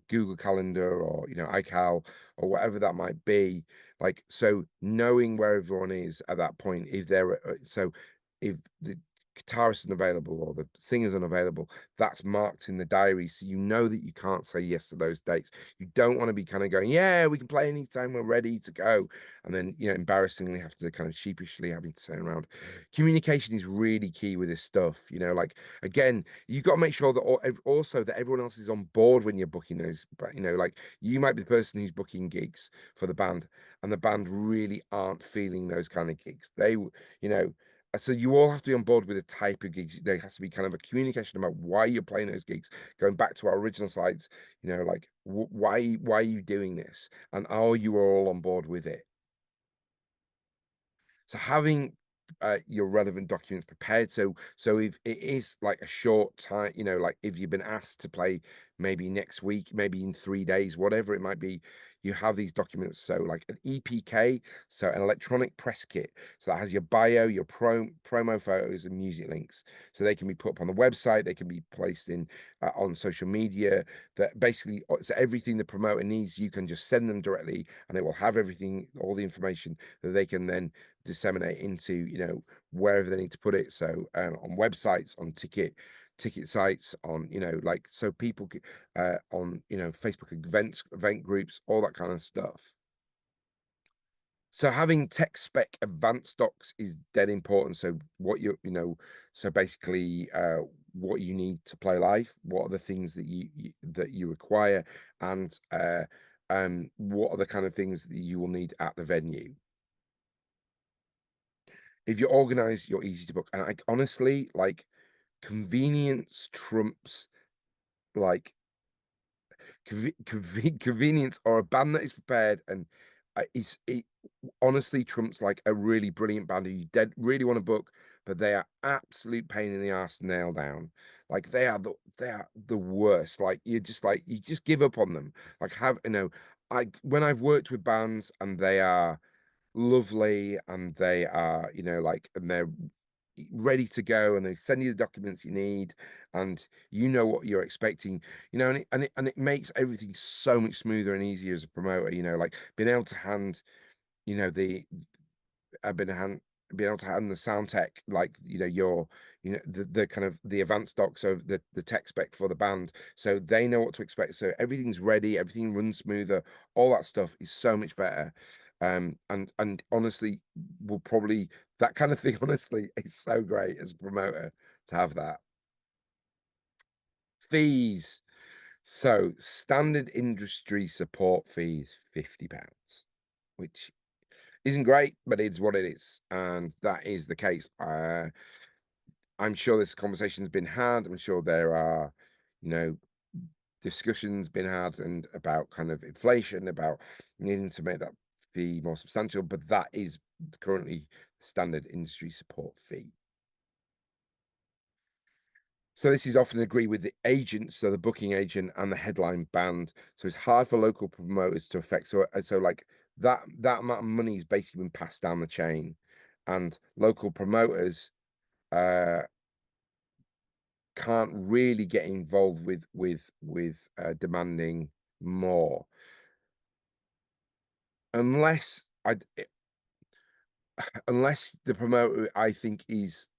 Google Calendar or iCal or whatever that might be. Like, so knowing where everyone is at that point, if the guitarist is unavailable or the singer's unavailable, that's marked in the diary. So you know that you can't say yes to those dates. You don't want to be kind of going, yeah, we can play anytime we're ready to go. And then, embarrassingly have to kind of sheepishly having to say around. Communication is really key with this stuff, like again, you've got to make sure that also that everyone else is on board when you're booking those. But like you might be the person who's booking gigs for the band, and the band really aren't feeling those kind of gigs. So you all have to be on board with the type of gigs. There has to be kind of a communication about why you're playing those gigs. Going back to our original slides, like why are you doing this, and are you all on board with it? So having your relevant documents prepared. So if it is like a short time, like if you've been asked to play maybe next week, maybe in 3 days, whatever it might be, you have these documents. So like an EPK, so an electronic press kit. So that has your bio, your promo photos and music links. So they can be put up on the website, they can be placed in on social media. That basically, so everything the promoter needs, you can just send them directly and it will have everything, all the information that they can then disseminate into wherever they need to put it. So on websites, on ticket sites, on like so people on Facebook event groups, all that kind of stuff. So having tech spec advanced docs is dead important. So so basically what you need to play live, what are the things that you require, and what are the kind of things that you will need at the venue. If you're organized, you're easy to book. And honestly, like convenience trumps like convenience, or a band that is prepared and it honestly trumps like a really brilliant band who you really want to book, but they are absolute pain in the ass to nail down. Like they are the worst. Like you just give up on them. Like when I've worked with bands and they are lovely, and they are, you know, like, and they're ready to go, and they send you the documents you need, and you know what you're expecting, you know, and it makes everything so much smoother and easier as a promoter, you know, like being able to hand, you know, I've been hand being able to hand the sound tech, like, you know, you know, the kind of the advanced docs of the tech spec for the band, so they know what to expect. So everything's ready, everything runs smoother, all that stuff is so much better. And honestly, will probably that kind of thing, honestly, is so great as a promoter to have that. Fees. So standard industry support fees, £50, which isn't great, but it's what it is, and that is the case. I'm sure this conversation's been had. I'm sure there are, you know, discussions been had and about kind of inflation, about needing to make that fee more substantial, but that is currently standard industry support fee. So this is often agreed with the agent, so the booking agent and the headline band. So it's hard for local promoters to affect. So like that amount of money is basically been passed down the chain, and local promoters uh can't really get involved with demanding more unless unless the promoter, I think, is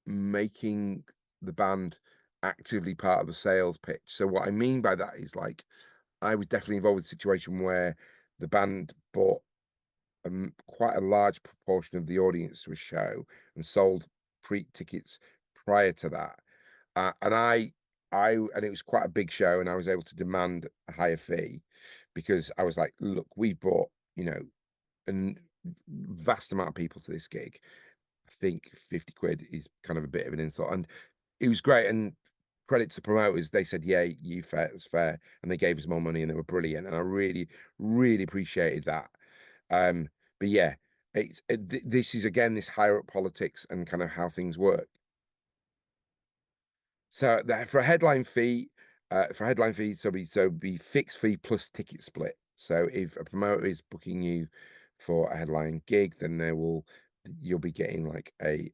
making the band actively part of the sales pitch. So what I mean by that is, like, I was definitely involved with a situation where the band bought quite a large proportion of the audience to a show and sold pre-tickets prior to that. And and it was quite a big show, and I was able to demand a higher fee because I was like, look, we've brought, you know, a vast amount of people to this gig. I think 50 quid is kind of a bit of an insult. And it was great. And credit to promoters, they said, yeah, you fair, it's fair. And they gave us more money, and they were brilliant. And I really, really appreciated that. Um, but yeah, this is again this higher up politics and kind of how things work. So that for a headline fee, so be fixed fee plus ticket split. So if a promoter is booking you for a headline gig, then you'll be getting like a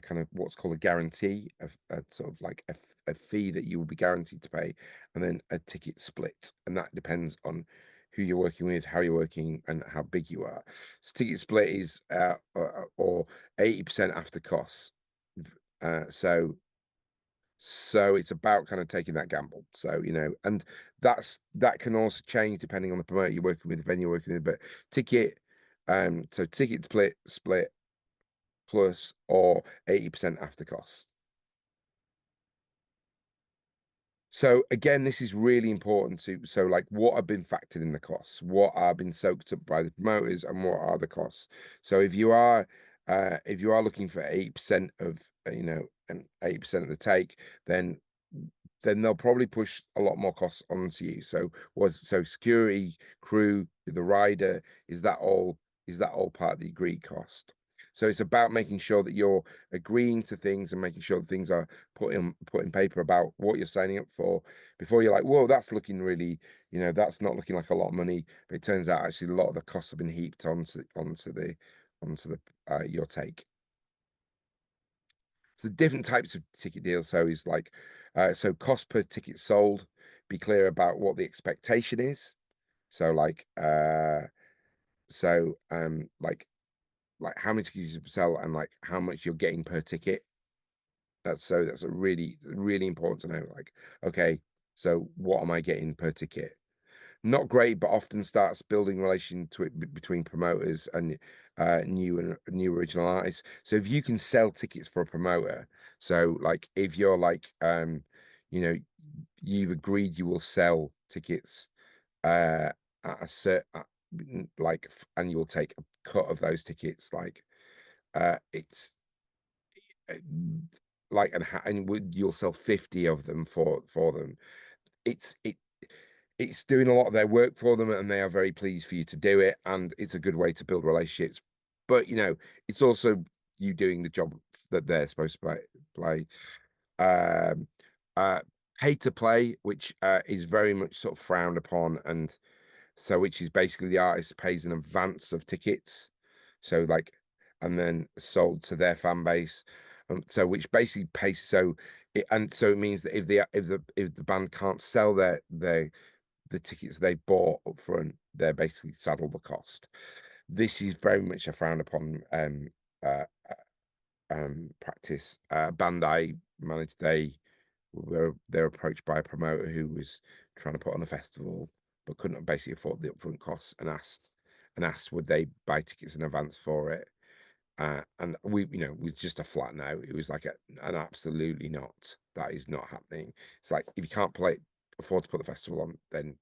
kind of what's called a guarantee, a sort of like a fee that you will be guaranteed to pay, and then a ticket split, and that depends on who you're working with, how you're working, and how big you are. So ticket split is or 80% after costs. Uh, so so it's about kind of taking that gamble. So, you know, and that can also change depending on the promoter you're working with, the venue you're working with. But ticket, so ticket split plus or 80% after costs. So again, this is really important so like what have been factored in the costs, what are been soaked up by the promoters, and what are the costs. So if you are looking for 8% of you know, and 8% of the take, then they'll probably push a lot more costs onto you. So security, crew, the rider, is that all part of the agreed cost? So it's about making sure that you're agreeing to things and making sure that things are put in paper about what you're signing up for before you're like, whoa, that's looking really, you know, that's not looking like a lot of money. But it turns out actually a lot of the costs have been heaped onto the your take. So the different types of ticket deals. So is like, so cost per ticket sold. Be clear about what the expectation is. So like how many tickets you sell and like how much you're getting per ticket. That's a really important to know. Like, okay, so what am I getting per ticket? Not great, but often starts building relation to it between promoters and new original artists. So if you can sell tickets for a promoter, so like if you're like you know, you've agreed you will sell tickets at a certain like and you will take a cut of those tickets, like it's uh, like you'll sell 50 of them for them. It's it it's doing a lot of their work for them, and they are very pleased for you to do it, and it's a good way to build relationships. But you know, it's also you doing the job that they're supposed to play. Um, uh, Pay to play, which is very much sort of frowned upon, and So which is basically the artist pays in advance of tickets, so like, and then sold to their fan base. So which basically pays, so it means that if the band can't sell the tickets they bought up front, they're basically saddle the cost. This is very much a frowned upon uh, practice. Band I managed, they're approached by a promoter who was trying to put on a festival but couldn't basically afford the upfront costs, and asked would they buy tickets in advance for it. And we, was just a flat no. It was like an absolutely not. That is not happening. It's like if you can't afford to put the festival on, then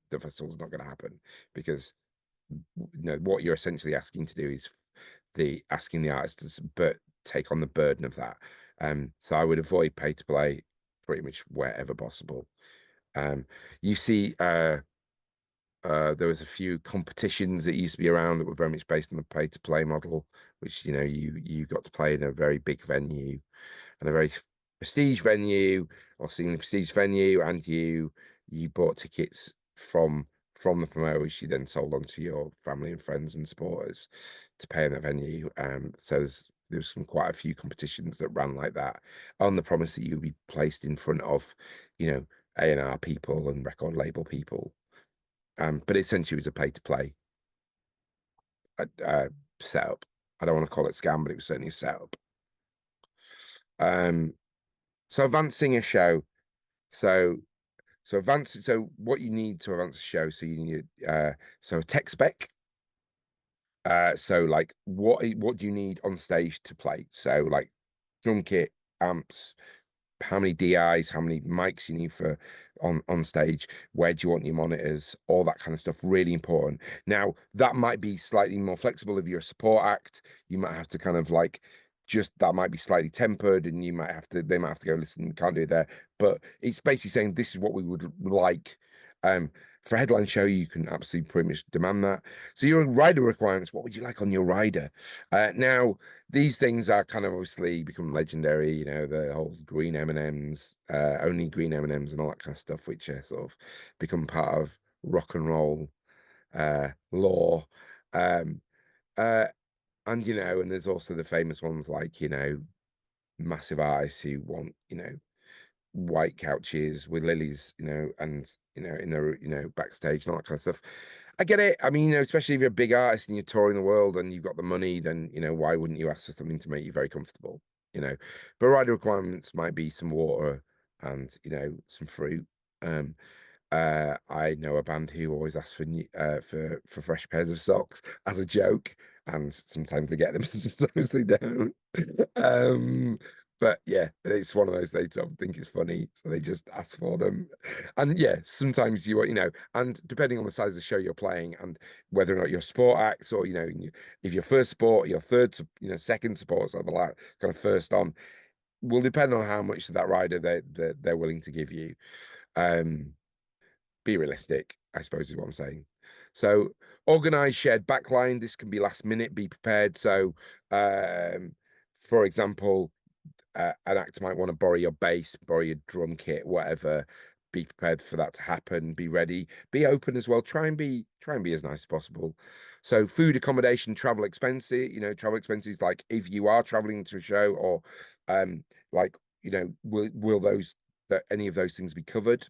the festival's not going to happen, because what you're essentially asking to do is asking the artist to but take on the burden of that. So I would avoid pay to play pretty much wherever possible. You see, there was a few competitions that used to be around that were very much based on the pay to play model, which you got to play in a very big venue and a very prestige venue, or seeing the prestige venue, and you bought tickets from the promoter, which you then sold on to your family and friends and supporters to pay in that venue. So there's quite a few competitions that ran like that, on the promise that you'd be placed in front of, A&R people and record label people. But essentially it was a pay to play setup. I don't want to call it scam, but it was certainly a setup. Um, so advancing a show. So so what you need to advance a show, so you need so a tech spec. So like what do you need on stage to play? So like drum kit, amps, how many DIs, how many mics you need for on stage, where do you want your monitors, all that kind of stuff, really important. Now that might be slightly more flexible if you're a support act. You might have to kind of like, just that might be slightly tempered, and they might have to go, listen, we can't do it there. But it's basically saying this is what we would like. For a headline show, you can absolutely pretty much demand that. So your rider requirements, what would you like on your rider? Now these things are kind of obviously become legendary, the whole green M&Ms, only green M&Ms and all that kind of stuff, which are sort of become part of rock and roll lore. Um, uh, and there's also the famous ones like, massive artists who want, white couches with lilies, and in the backstage and all that kind of stuff. I get it. I mean, especially if you're a big artist and you're touring the world and you've got the money, then why wouldn't you ask for something to make you very comfortable? But rider requirements might be some water and some fruit. Um, I know a band who always asks for fresh pairs of socks as a joke, and sometimes they get them, sometimes they don't. But yeah, it's one of those they sort of think it's funny, so they just ask for them. And yeah, sometimes and depending on the size of the show you're playing and whether or not you're sport acts, or if you're first sport, your third, second support, so the like kind of first on, will depend on how much of that rider they're willing to give you. Um, be realistic, I suppose is what I'm saying. So organized shared backline. This can be last minute. Be prepared. So, for example, an actor might want to borrow your bass, borrow your drum kit, whatever. Be prepared for that to happen. Be ready. Be open as well. Try and be as nice as possible. So food, accommodation, travel expenses. Travel expenses, like if you are traveling to a show, or like will those that any of those things be covered?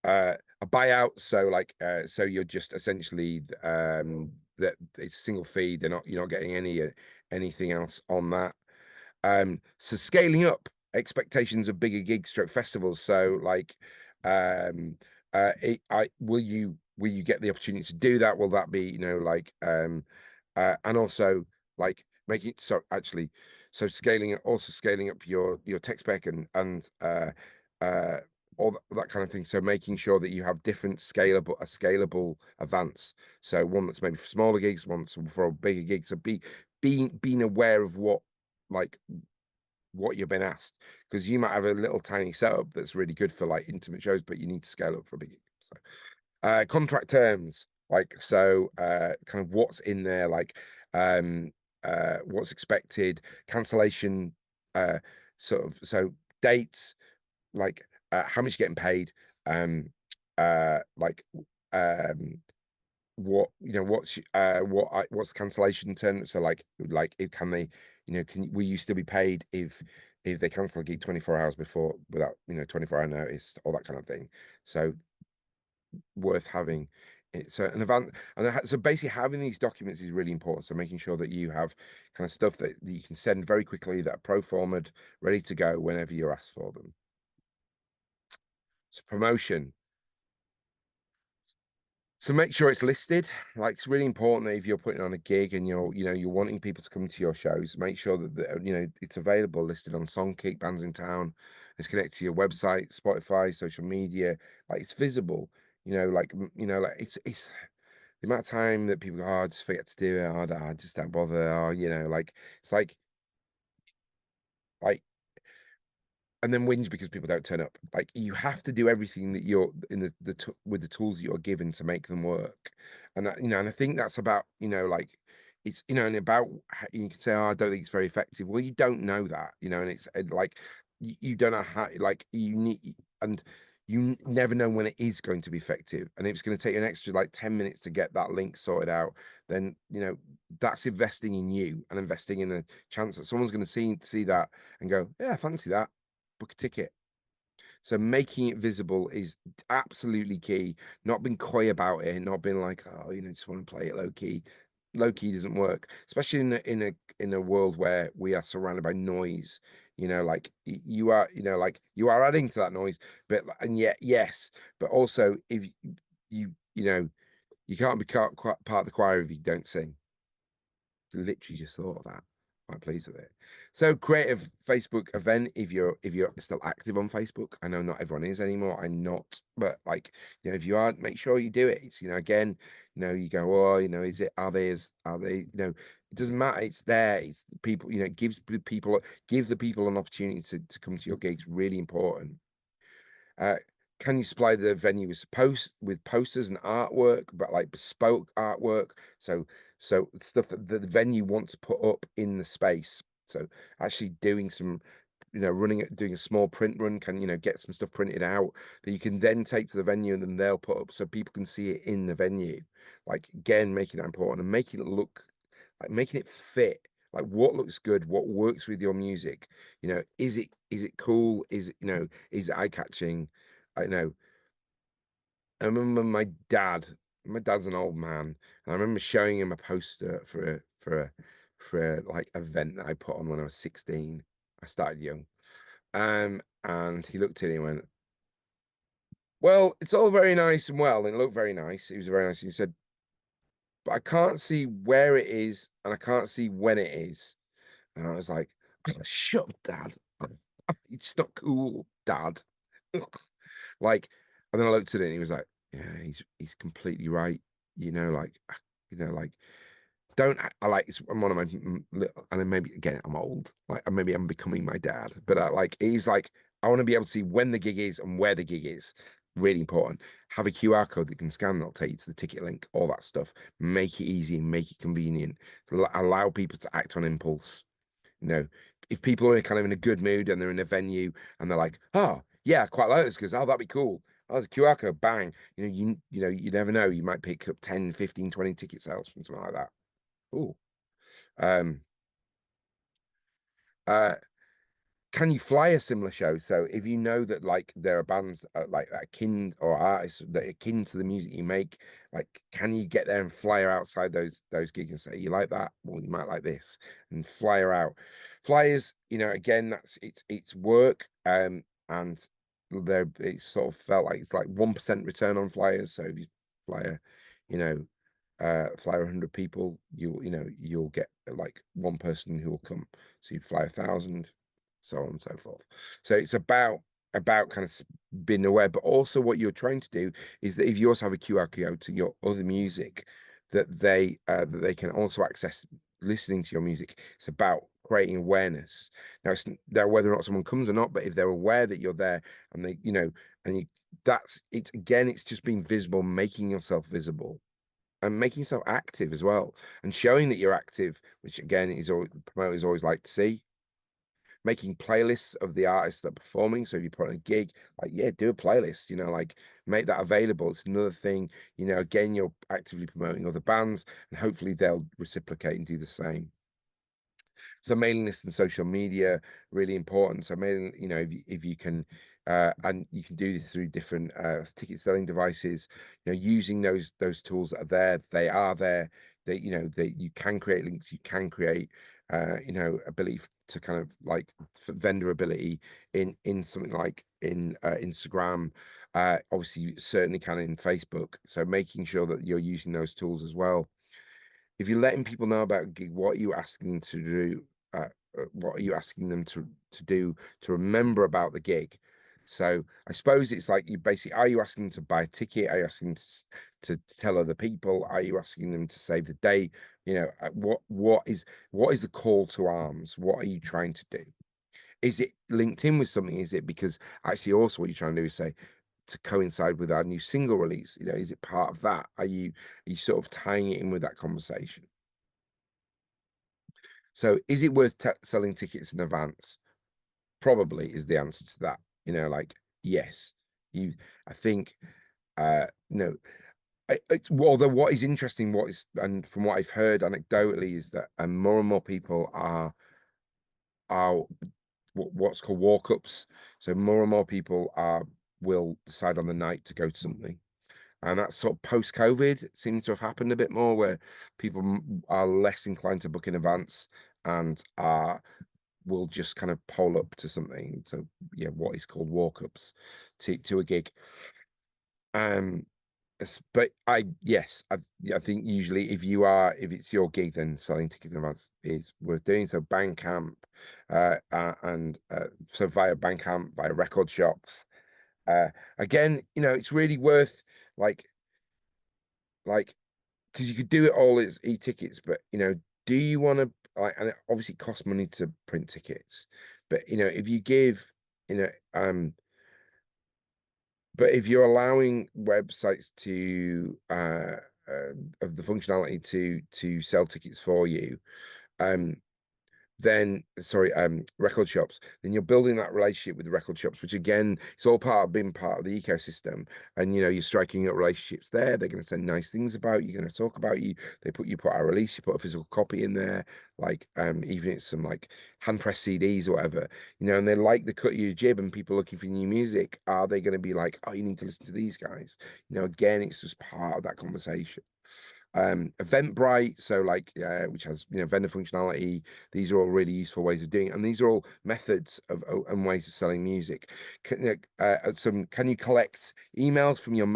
A buyout, so like so you're just essentially that it's single fee, you're not getting anything else on that. So scaling up expectations of bigger gigs stroke festivals, so like will you get the opportunity to do that? Will that be and also like making it so actually so scaling up your tech spec and uh all that kind of thing. So making sure that you have different scalable advance. So one that's maybe for smaller gigs, one that's for a bigger gig. So being aware of like what you've been asked, because you might have a little tiny setup that's really good for like intimate shows, but you need to scale up for a big gig. So contract terms, kind of what's in there, like what's expected, cancellation, sort of, so dates, like how much you're getting paid, like what what's the cancellation term, so like it can they, will you still be paid if they cancel a gig 24 hours before without 24-hour notice, all that kind of thing. So worth having it. So an event, and so basically having these documents is really important. So making sure that you have kind of stuff that you can send very quickly, that are pro formed, ready to go whenever you're asked for them. So promotion. So make sure it's listed. Like it's really important that if you're putting on a gig and you're wanting people to come to your shows, make sure that it's available, listed on Songkick, Bands in Town. It's connected to your website, Spotify, social media. Like it's visible. Like it's the amount of time that people go, oh, I just forget to do it. Oh, I just don't bother. Oh, like it's like and then whinge because people don't turn up. Like you have to do everything that you're in with the tools that you're given to make them work. And and I think that's about, like it's, and about you can say, oh, I don't think it's very effective. Well, you don't know that, and it's like you don't know how, like you need, and you never know when it is going to be effective. And if it's going to take you an extra like 10 minutes to get that link sorted out, then that's investing in you and investing in the chance that someone's going to see that and go, yeah, I fancy that, book a ticket. So making it visible is absolutely key. Not being coy about it, not being like, oh, just want to play it low key. Low key doesn't work, especially in a world where we are surrounded by noise. Like you are, like you are adding to that noise, but and yet yes, but also if you can't be part of the choir if you don't sing. Literally just thought of that. Quite pleased with it. So creative Facebook event if you're still active on Facebook. I know not everyone is anymore. I'm not, but like, if you are, make sure you do it. It's, again, you go, oh, is it, are they, it doesn't matter. It's there. It's people, it give the people an opportunity to come to your gigs. Really important. Uh, can you supply the venue with posters and artwork, but like bespoke artwork? So stuff that the venue wants to put up in the space. So actually doing some, doing a small print run, can get some stuff printed out that you can then take to the venue and then they'll put up so people can see it in the venue. Like again, making that important and making it look like making it fit. Like what looks good, what works with your music. Is it cool? Is it eye catching? I know. I remember my dad's an old man, and I remember showing him a poster for a like event that I put on when I was 16. I started young. And he looked at it and went, well, it's all very nice and well, and it looked very nice. It was very nice. And he said, but I can't see where it is, and I can't see when it is. And I was like, shut up, Dad. It's not cool, Dad. Like, and then I looked at it and he was like, yeah, he's completely right. Like, like, don't I like it's one of my and then maybe again I'm old, like maybe I'm becoming my dad, but like he's like, I want to be able to see when the gig is and where the gig is. Really important. Have a QR code that you can scan that'll take you to the ticket link, all that stuff. Make it easy, make it convenient. Allow people to act on impulse. You know, if people are kind of in a good mood and they're in a venue and they're like, oh, yeah, I quite like this because, oh, that'd be cool. Oh, the QR code, bang. You never know. You might pick up 10, 15, 20 ticket sales from something like that. Oh, um, uh, can you fly a similar show? So if you know that like there are bands like akin or artists that are akin to the music you make, like can you get there and fly her outside those gigs and say you like that? Well, you might like this and fly her out. Flyers, again, it's work. And there it sort of felt like it's like 1% return on flyers. So if you fly you know, fly 100 people, you'll get like one person who will come. So you fly 1,000, so on and so forth. So it's about kind of being aware, but also what you're trying to do is that if you also have a QR code to your other music, that they can also access listening to your music. It's about creating awareness. Now it's now whether or not someone comes or not, but if they're aware that you're there and they, and you that's it's again, it's just being visible, making yourself visible and making yourself active as well and showing that you're active, which again is always promoters always like to see. making playlists of the artists that are performing. So if you put on a gig, like, yeah, do a playlist, like make that available. It's another thing, again, you're actively promoting other bands, and hopefully they'll reciprocate and do the same. So mailing lists and social media, really important. So mailing, if you can, and you can do this through different ticket selling devices, using those tools that are there, they are there. That you can create links, you can create, ability to kind of like vendor ability in something like in Instagram, obviously certainly can in Facebook. So making sure that you're using those tools as well. If you're letting people know about a gig, what are you asking them to do? What are you asking them to do to remember about the gig? So I suppose it's like you basically, are you asking them to buy a ticket? Are you asking them to tell other people? Are you asking them to save the date? What is the call to arms? What are you trying to do? Is it linked in with something? Is it because actually also what you're trying to do is say, to coincide with our new single release? Is it part of that? Are you sort of tying it in with that conversation? So is it worth selling tickets in advance? Probably is the answer to that. Like, yes. I think, no. Although what is interesting, and from what I've heard anecdotally, is that more and more people are what's called walk-ups. So more and more people will decide on the night to go to something. And that's sort of post-COVID, it seems to have happened a bit more, where people are less inclined to book in advance and will just kind of pole up to something. So yeah, what is called walk-ups to a gig. Um, but I think usually if it's your gig, then selling tickets in advance is worth doing. So Bandcamp, and so via Bandcamp, via record shops. Again, it's really worth like like because you could do it all as e-tickets, but do you want to and it obviously costs money to print tickets, but if you give, you know, but if you're allowing websites to of the functionality to sell tickets for you, um, then sorry, record shops, then you're building that relationship with the record shops, which again, it's all part of being part of the ecosystem. And you're striking up relationships there. They're going to say nice things about you, going to talk about you. You put out a release, you put a physical copy in there, like even if it's some like hand pressed CDs or whatever, and they like the cut of your jib, and people looking for new music, are they going to be like, oh, you need to listen to these guys? Again, it's just part of that conversation. Eventbrite, so like which has vendor functionality. These are all really useful ways of doing it, and these are all methods of and ways of selling music. Can you collect emails from your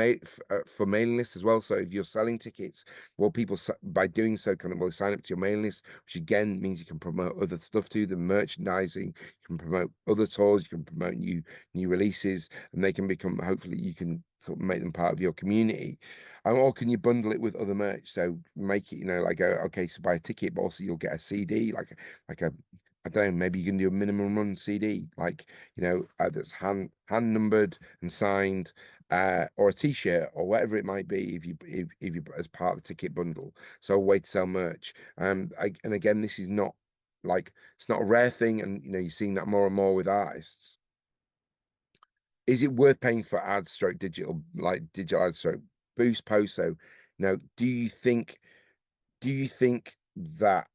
for mailing list as well? So if you're selling tickets, well, people by doing so kind of will sign up to your mailing list, which again means you can promote other stuff to them, merchandising. You can promote other tours, you can promote new releases, and they can become, hopefully you can sort of make them part of your community. Or can you bundle it with other merch? So make it, like okay, so buy a ticket, but also you'll get a CD, like a I don't know, maybe you can do a minimum run CD, like that's hand numbered and signed, or a T-shirt or whatever it might be, if you as part of the ticket bundle. So a way to sell merch. And again, this is not like it's not a rare thing, and you're seeing that more and more with artists. Is it worth paying for ads stroke digital, like digital ads stroke boost posts? So do you think that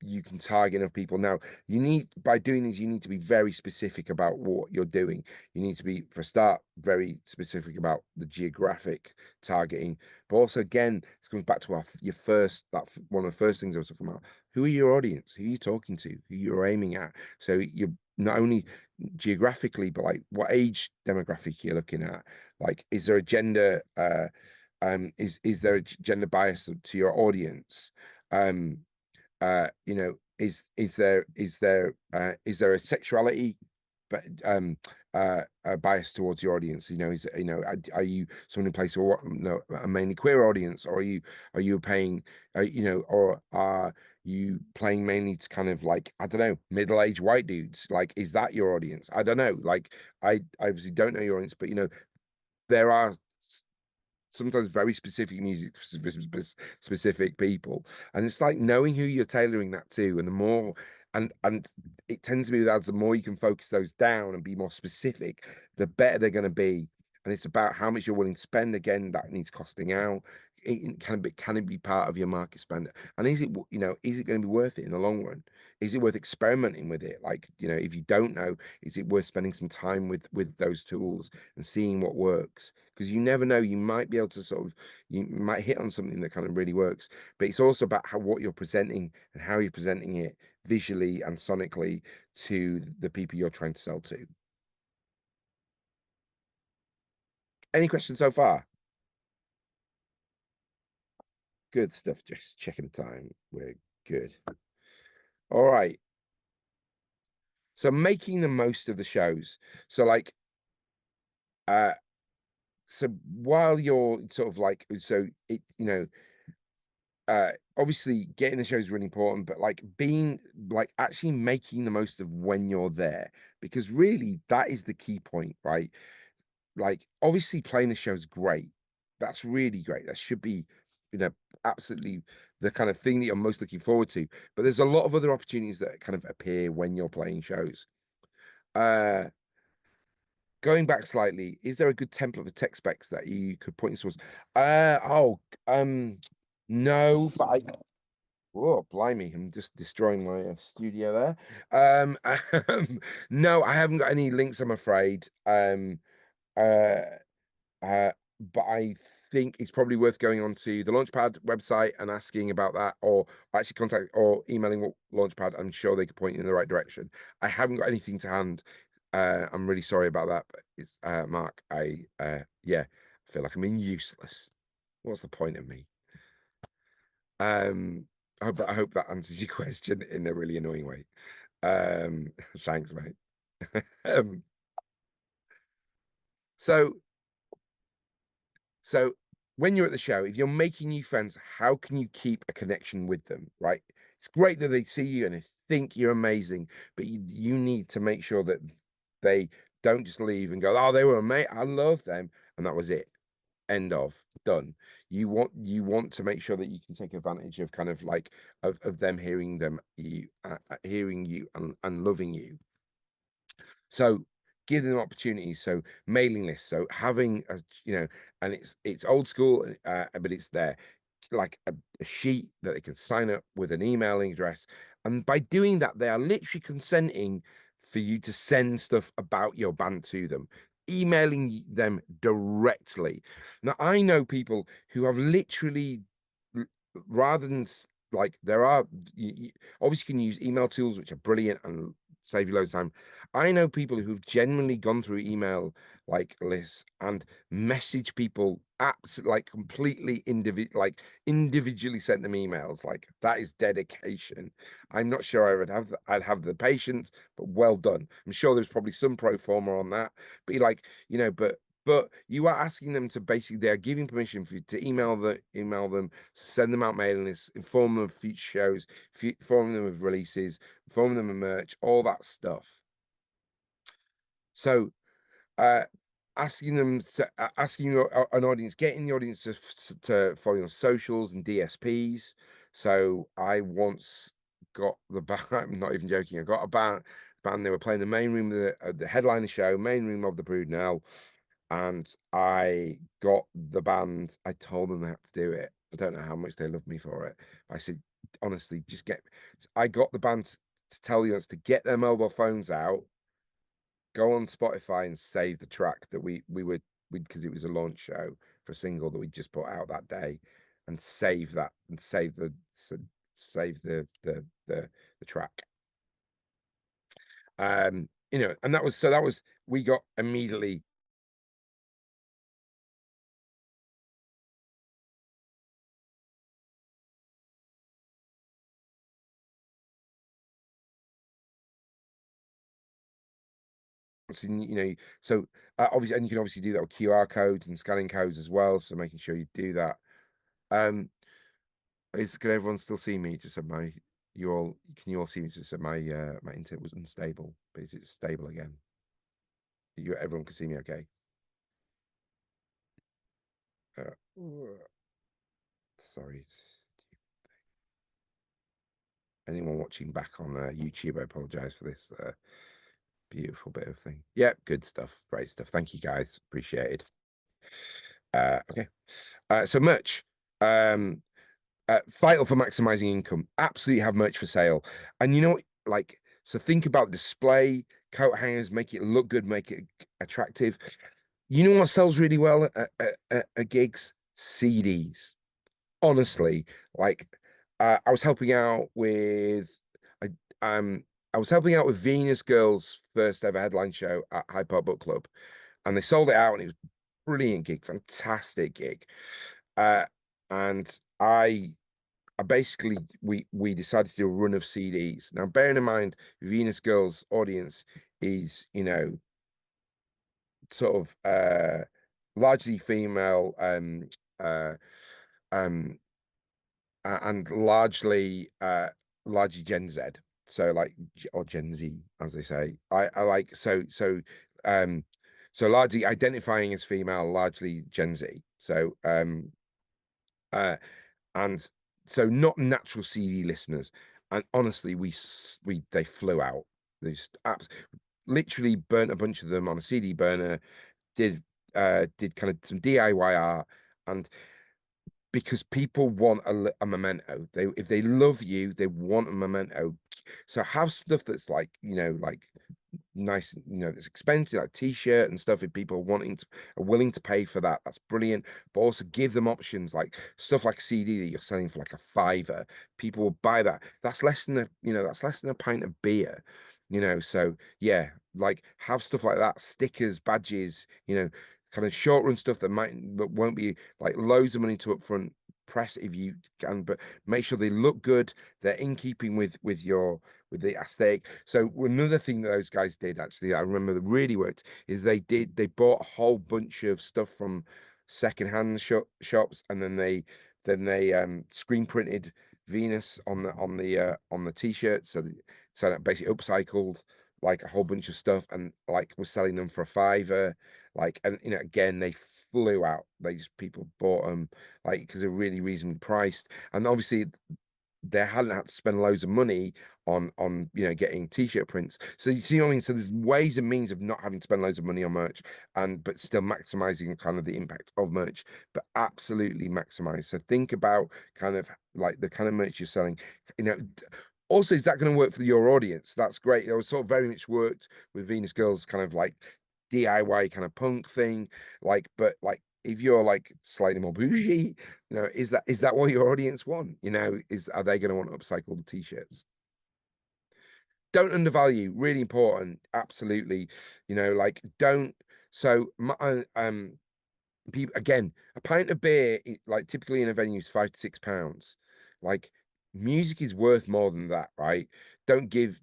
you can target enough people? Now, by doing these, you need to be very specific about what you're doing. You need to be, for a start, very specific about the geographic targeting. But also, again, this comes back to one of the first things I was talking about. Who are your audience? Who are you talking to? Who you're aiming at? So you're not only geographically, but like what age demographic you're looking at. Like, is there a gender is there a gender bias to your audience? Is there a sexuality but a bias towards your audience? Are you someone who plays a mainly queer audience, or are you paying or are you playing mainly to kind of like, I don't know, middle-aged white dudes? Like, is that your audience? I don't know. Like, I obviously don't know your audience, but there are sometimes very specific music for specific people, and it's like knowing who you're tailoring that to, and the more and it tends to be that the more you can focus those down and be more specific, the better they're going to be. And it's about how much you're willing to spend. Again, that needs costing out. Can it be part of your market spend? And is it, is it going to be worth it in the long run? Is it worth experimenting with it? Like, if you don't know, is it worth spending some time with those tools and seeing what works? Because you never know, you might be able to you might hit on something that kind of really works. But it's also about what you're presenting and how you're presenting it visually and sonically to the people you're trying to sell to. Any questions so far? Good stuff. Just checking the time. We're good. All right. So making the most of the shows. So like uh so while you're sort of like so it obviously getting the show is really important, but like being like actually making the most of when you're there, because really that is the key point, right? Like obviously playing the show is great. That's really great. That should be, you know, absolutely the kind of thing that you're most looking forward to. But there's a lot of other opportunities that kind of appear when you're playing shows. Uh Going back slightly, is there a good template of tech specs that you could point towards? No, but I Oh, blimey, I'm just destroying my studio there. No, I haven't got any links, I'm afraid. Uh, uh, but I think it's probably worth going on to the Launchpad website and asking about that, or actually contact or emailing Launchpad. I'm sure they could point you in the right direction. I haven't got anything to hand. I'm really sorry about that, but it's Mark. Yeah, I feel like I'm useless. What's the point of me? I hope that answers your question in a really annoying way. Thanks, mate. um, so So when you're at the show, if you're making new friends, how can you keep a connection with them, right? It's great that they see you and they think you're amazing, but you need to make sure that they don't just leave and go, oh, they were amazing. I love them. And that was it. End of. Done. You want to make sure that you can take advantage of kind of like of them hearing you and loving you. So give them opportunities. So mailing lists. So having and it's old school, but it's there, like a sheet that they can sign up with an emailing address. And by doing that, they are literally consenting for you to send stuff about your band to them, emailing them directly. Now, I know people who have literally, rather than like, there are, obviously you can use email tools, which are brilliant and save you loads of time. I know people who've genuinely gone through email like lists and message people absolutely like completely individually sent them emails. Like that is dedication. I'm not sure I'd have the patience, but well done. I'm sure there's probably some pro forma on that, but you're like, but you are asking them to basically, they're giving permission for you to email them, send them out mailing lists, inform them of future shows, inform them of releases, inform them of merch, all that stuff. So uh asking an audience, getting the audience to follow your socials and DSPs. So I once got the band, I'm not even joking, I got a band, they were playing the main room of the headliner show, main room of the Broodnell, and I got the band, I told them they had to do it. I don't know how much they loved me for it. I said, honestly, I got the band to tell you to get their mobile phones out, go on Spotify and save the track that we would, because it was a launch show for a single that we just put out that day, and save that and save the track. And that was we got immediately. So obviously, and you can obviously do that with QR codes and scanning codes as well. So making sure you do that. Um, can everyone still see me? Just said can you all see me? Just said my internet was unstable, but is it stable again? Everyone can see me, okay? Uh, Sorry. anyone watching back on YouTube, I apologize for this beautiful bit of thing. Yeah, good stuff. Great stuff. Thank you guys. Appreciated. Okay. So merch. Vital for maximizing income. Absolutely have merch for sale. And you know what? Like, so think about display, coat hangers, make it look good, make it attractive. You know what sells really well at gigs? CDs. Honestly, like I was helping out with I um I was helping out with Venus Girls' first ever headline show at Hyde Park Book Club, and they sold it out, and it was a brilliant gig, fantastic gig. Uh, and I basically we decided to do a run of CDs. Now, bearing in mind, Venus Girls' audience is, you know, sort of largely female, uh, um, and largely Gen Z. So like, or Gen Z, as they say. I like um so largely identifying as female, largely Gen Z. So uh and so not natural CD listeners. And honestly, they flew out. They just literally burnt a bunch of them on a CD burner, did kind of some DIY art, and because people want a memento. If they love you, they want a memento. So have stuff that's like, you know, like nice, you know, that's expensive, like t-shirt and stuff. If people are willing to pay for that, that's brilliant. But also give them options, like stuff like CD that you're selling for like a fiver. People will buy that. That's less than that's less than a pint of beer, you know. So yeah, like have stuff like that, stickers, badges, you know, kind of short run stuff that won't be like loads of money to upfront press if you can, but make sure they look good, they're in keeping with the aesthetic. So another thing that those guys did, actually, I remember that really worked, is they bought a whole bunch of stuff from secondhand shops, and then they screen printed Venus on the t-shirt, so that basically upcycled like a whole bunch of stuff, and like was selling them for a fiver, like, and you know, again, they flew out. They just, people bought them like because they're really reasonably priced, and obviously they hadn't had to spend loads of money on you know, getting t-shirt prints. So you see what I mean? So there's ways and means of not having to spend loads of money on merch, and but still maximizing kind of the impact of merch, but absolutely maximize. So think about kind of like the kind of merch you're selling, you know. Also, is that going to work for your audience? That's great. It was sort of very much worked with Venus Girls, kind of like DIY kind of punk thing, like, but like if you're like slightly more bougie, you know, is that what your audience want? You know, are they going to want upcycled t-shirts? Don't undervalue, really important. Absolutely. You know, like don't. So my, people, again, a pint of beer, like typically in a venue, is £5 to £6. Like music is worth more than that, right? Don't be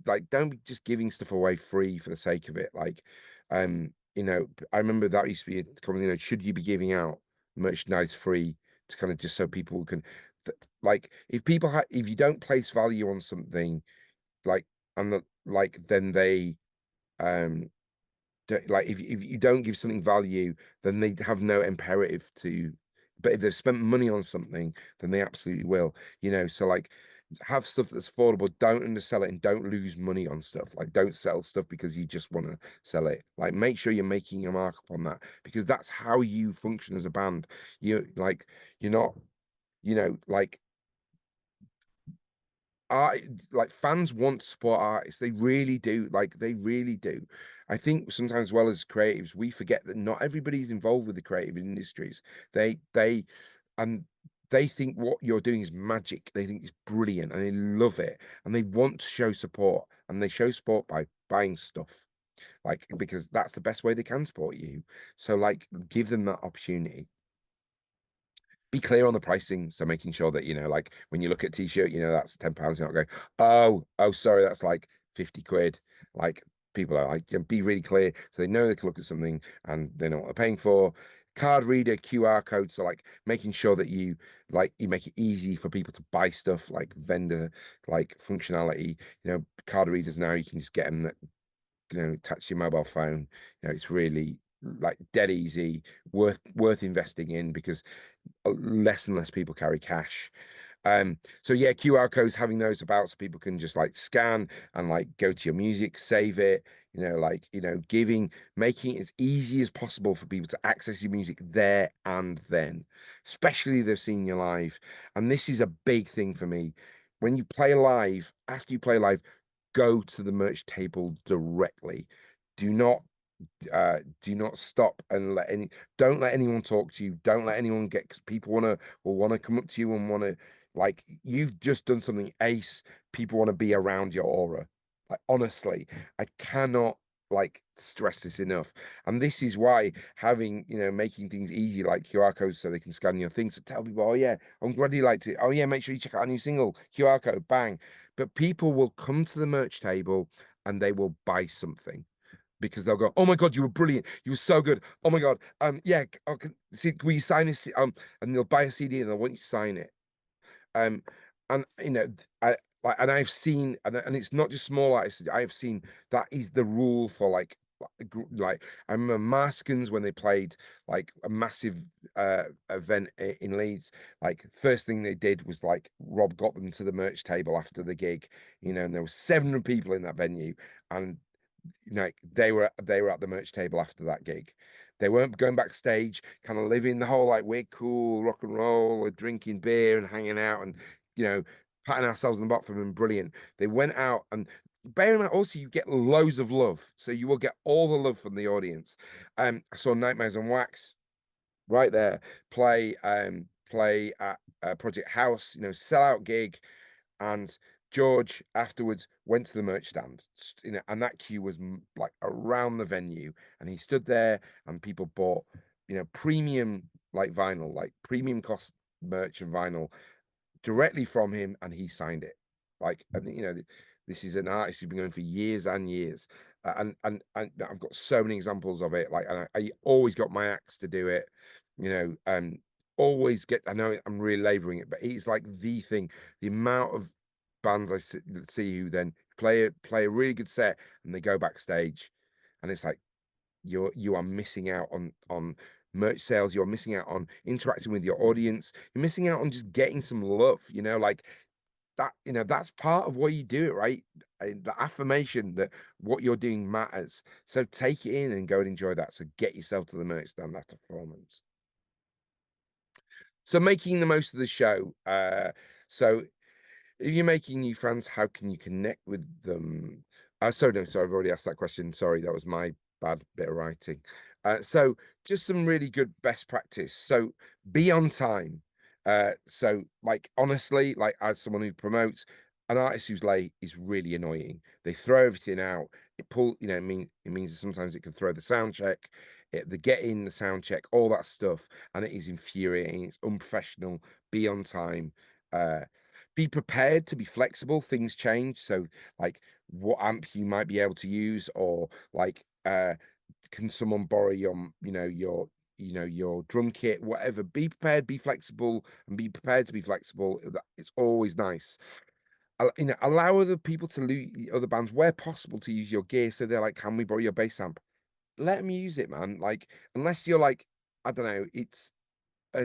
just giving stuff away free for the sake of it. Like, you know, I remember that used to be a common, you know, should you be giving out merchandise free to kind of just so people can, like, if you don't place value on something, like, and like, then they, um, like if you don't give something value, then they have no imperative to. But if they've spent money on something, then they absolutely will. You know, so like have stuff that's affordable. Don't undersell it, and don't lose money on stuff. Like don't sell stuff because you just want to sell it. Like make sure you're making a markup on that, because that's how you function as a band. You're not, you know, like art, like fans want to support artists. They really do. Like they really do. I think sometimes, as well as creatives, we forget that not everybody's involved with the creative industries. They and they think what you're doing is magic. They think it's brilliant and they love it, and they want to show support, and they show support by buying stuff, like, because that's the best way they can support you. So like give them that opportunity. Be clear on the pricing, so making sure that, you know, like when you look at t-shirt, you know, that's £10, you're not going, oh sorry, that's like 50 quid. Like people are like, be really clear so they know they can look at something and they know what they're paying for. Card reader, QR code, so like making sure that you make it easy for people to buy stuff, like vendor like functionality. You know, card readers now, you can just get them that, you know, touch your mobile phone. You know, it's really like dead easy, worth investing in, because less and less people carry cash. So yeah, QR codes, having those about so people can just like scan and like go to your music, save it, like, making it as easy as possible for people to access your music there and then, especially if they've seen you live. And this is a big thing for me. When you play live, after you play live, go to the merch table directly. Do not do not stop and don't let anyone talk to you. Don't let anyone get, because people will want to come up to you and want to, like, you've just done something ace. People want to be around your aura. Like, honestly, I cannot like stress this enough. And this is why having, making things easy like QR codes so they can scan your things to tell people, oh yeah, I'm glad you liked it. Oh yeah, make sure you check out a new single, QR code, bang. But people will come to the merch table and they will buy something because they'll go, "Oh my God, you were brilliant! You were so good! Oh my God, yeah, see, will you sign this?" And they'll buy a CD and they'll want you to sign it. Um, and I like, and I've seen, and it's not just small artists. I've seen that is the rule for like I remember Maskins when they played like a massive event in Leeds. Like first thing they did was like Rob got them to the merch table after the gig, and there were 700 people in that venue, and they were at the merch table after that gig. They weren't going backstage, kind of living the whole like we're cool rock and roll or drinking beer and hanging out and you know patting ourselves on the back for them. Brilliant. They went out and bear in mind also you get loads of love, so you will get all the love from the audience. I saw Nightmares on Wax right there play at Project House, sellout gig, and George afterwards went to the merch stand, and that queue was like around the venue, and he stood there, and people bought, premium like vinyl, like premium cost merch and vinyl directly from him, and he signed it. Like, and this is an artist who's been going for years and years, and I've got so many examples of it. Like, and I always got my acts to do it, you know, um, always get. I know I'm really laboring it, but it's like the thing. The amount of bands I see who then play a really good set and they go backstage, and it's like you are missing out on merch sales. You're missing out on interacting with your audience. You're missing out on just getting some love, like that. That's part of why you do it, right? The affirmation that what you're doing matters. So take it in and go and enjoy that. So get yourself to the merch stand after performance. So making the most of the show. So if you're making new friends, how can you connect with them? Sorry, no, sorry, I've already asked that question. Sorry, that was my bad bit of writing. So just some really good best practice. So be on time. So like honestly, like as someone who promotes, an artist who's late is really annoying. They throw everything out. It means that sometimes it can throw the sound check, the get in, the sound check, all that stuff, and it is infuriating. It's unprofessional. Be on time. Uh, be prepared to be flexible. Things change. So like what amp you might be able to use, or like can someone borrow your drum kit, whatever. Be prepared, be flexible, and be prepared to be flexible. It's always nice. Allow other people to other bands where possible to use your gear. So they're like, can we borrow your bass amp? Let them use it, man. Like, unless you're like, I don't know, it's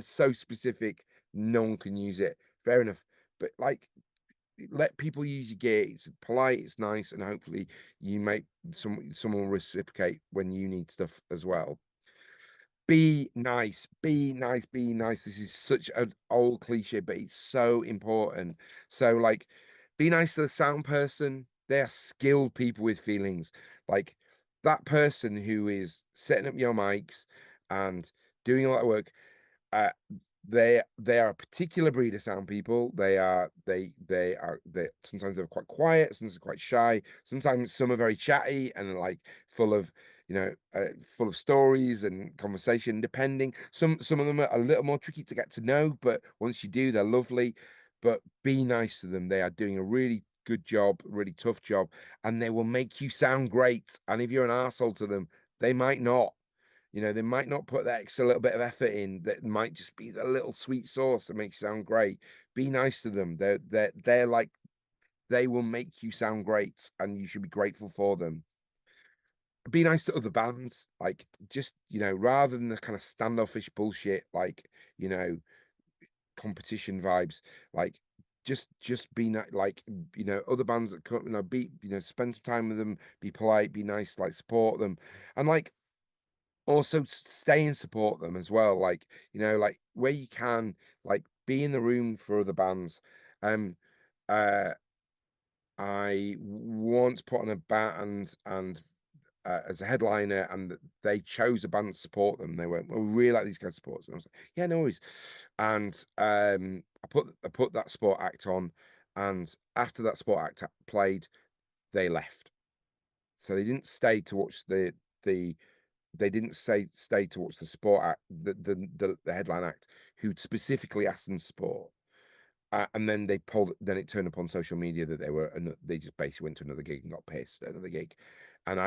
so specific, no one can use it. Fair enough. But like, let people use your gear. It's polite, it's nice, and hopefully you make someone will reciprocate when you need stuff as well. Be nice, be nice, be nice. This is such an old cliche, but it's so important. So, like, be nice to the sound person. They are skilled people with feelings. Like that person who is setting up your mics and doing all that work. Uh, they are a particular breed of sound people. They sometimes they're quite quiet, sometimes they're quite shy, sometimes some are very chatty and like full of full of stories and conversation. Depending, some of them are a little more tricky to get to know, but once you do, they're lovely. But be nice to them. They are doing a really good job, really tough job, and they will make you sound great. And if you're an asshole to them, they might not. They might not put that extra little bit of effort in. That might just be the little sweet sauce that makes you sound great. Be nice to them. They're like they will make you sound great, and you should be grateful for them. Be nice to other bands, like just rather than the kind of standoffish bullshit, like competition vibes. Like just be like, other bands that come, be, spend some time with them, be polite, be nice, like support them, and like also stay and support them as well. Like, like where you can, like be in the room for other bands. Um, uh, I once put on a band and as a headliner, and they chose a band to support them. They went, "Well, we really like these guys' supports," and I was like, "Yeah, no worries." And I put that sport act on, and after that sport act played, they left. So they didn't stay to watch the they didn't stay to watch the sport act, the headline act, who'd specifically asked them to support. And then then it turned up on social media that they just basically went to another gig and got pissed at another gig. And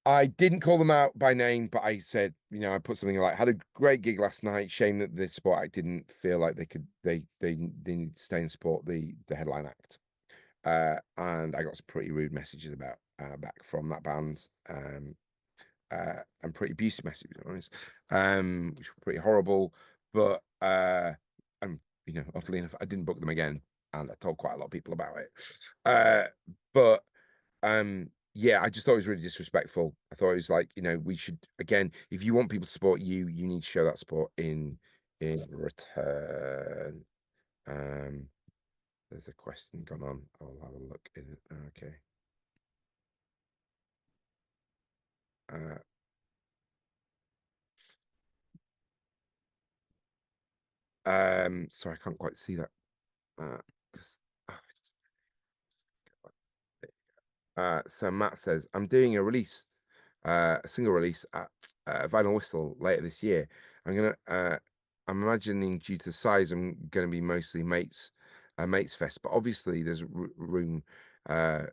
I didn't call them out by name, but I said, I put something like, had a great gig last night. Shame that the sport act didn't feel like they need to stay and support the headline act. And I got some pretty rude messages about back from that band. And pretty abusive messages, to be honest, which were pretty horrible. But and oddly enough, I didn't book them again, and I told quite a lot of people about it. But yeah, I just thought it was really disrespectful. I thought it was like, we should, again, if you want people to support you, you need to show that support in return. Um, there's a question gone on. I'll have a look in it. Okay. Uh, sorry, I can't quite see that. Because so Matt says, I'm doing a single release at Vinyl Whistle later this year. I'm imagining due to the size, I'm gonna be mostly mates fest, but obviously there's room uh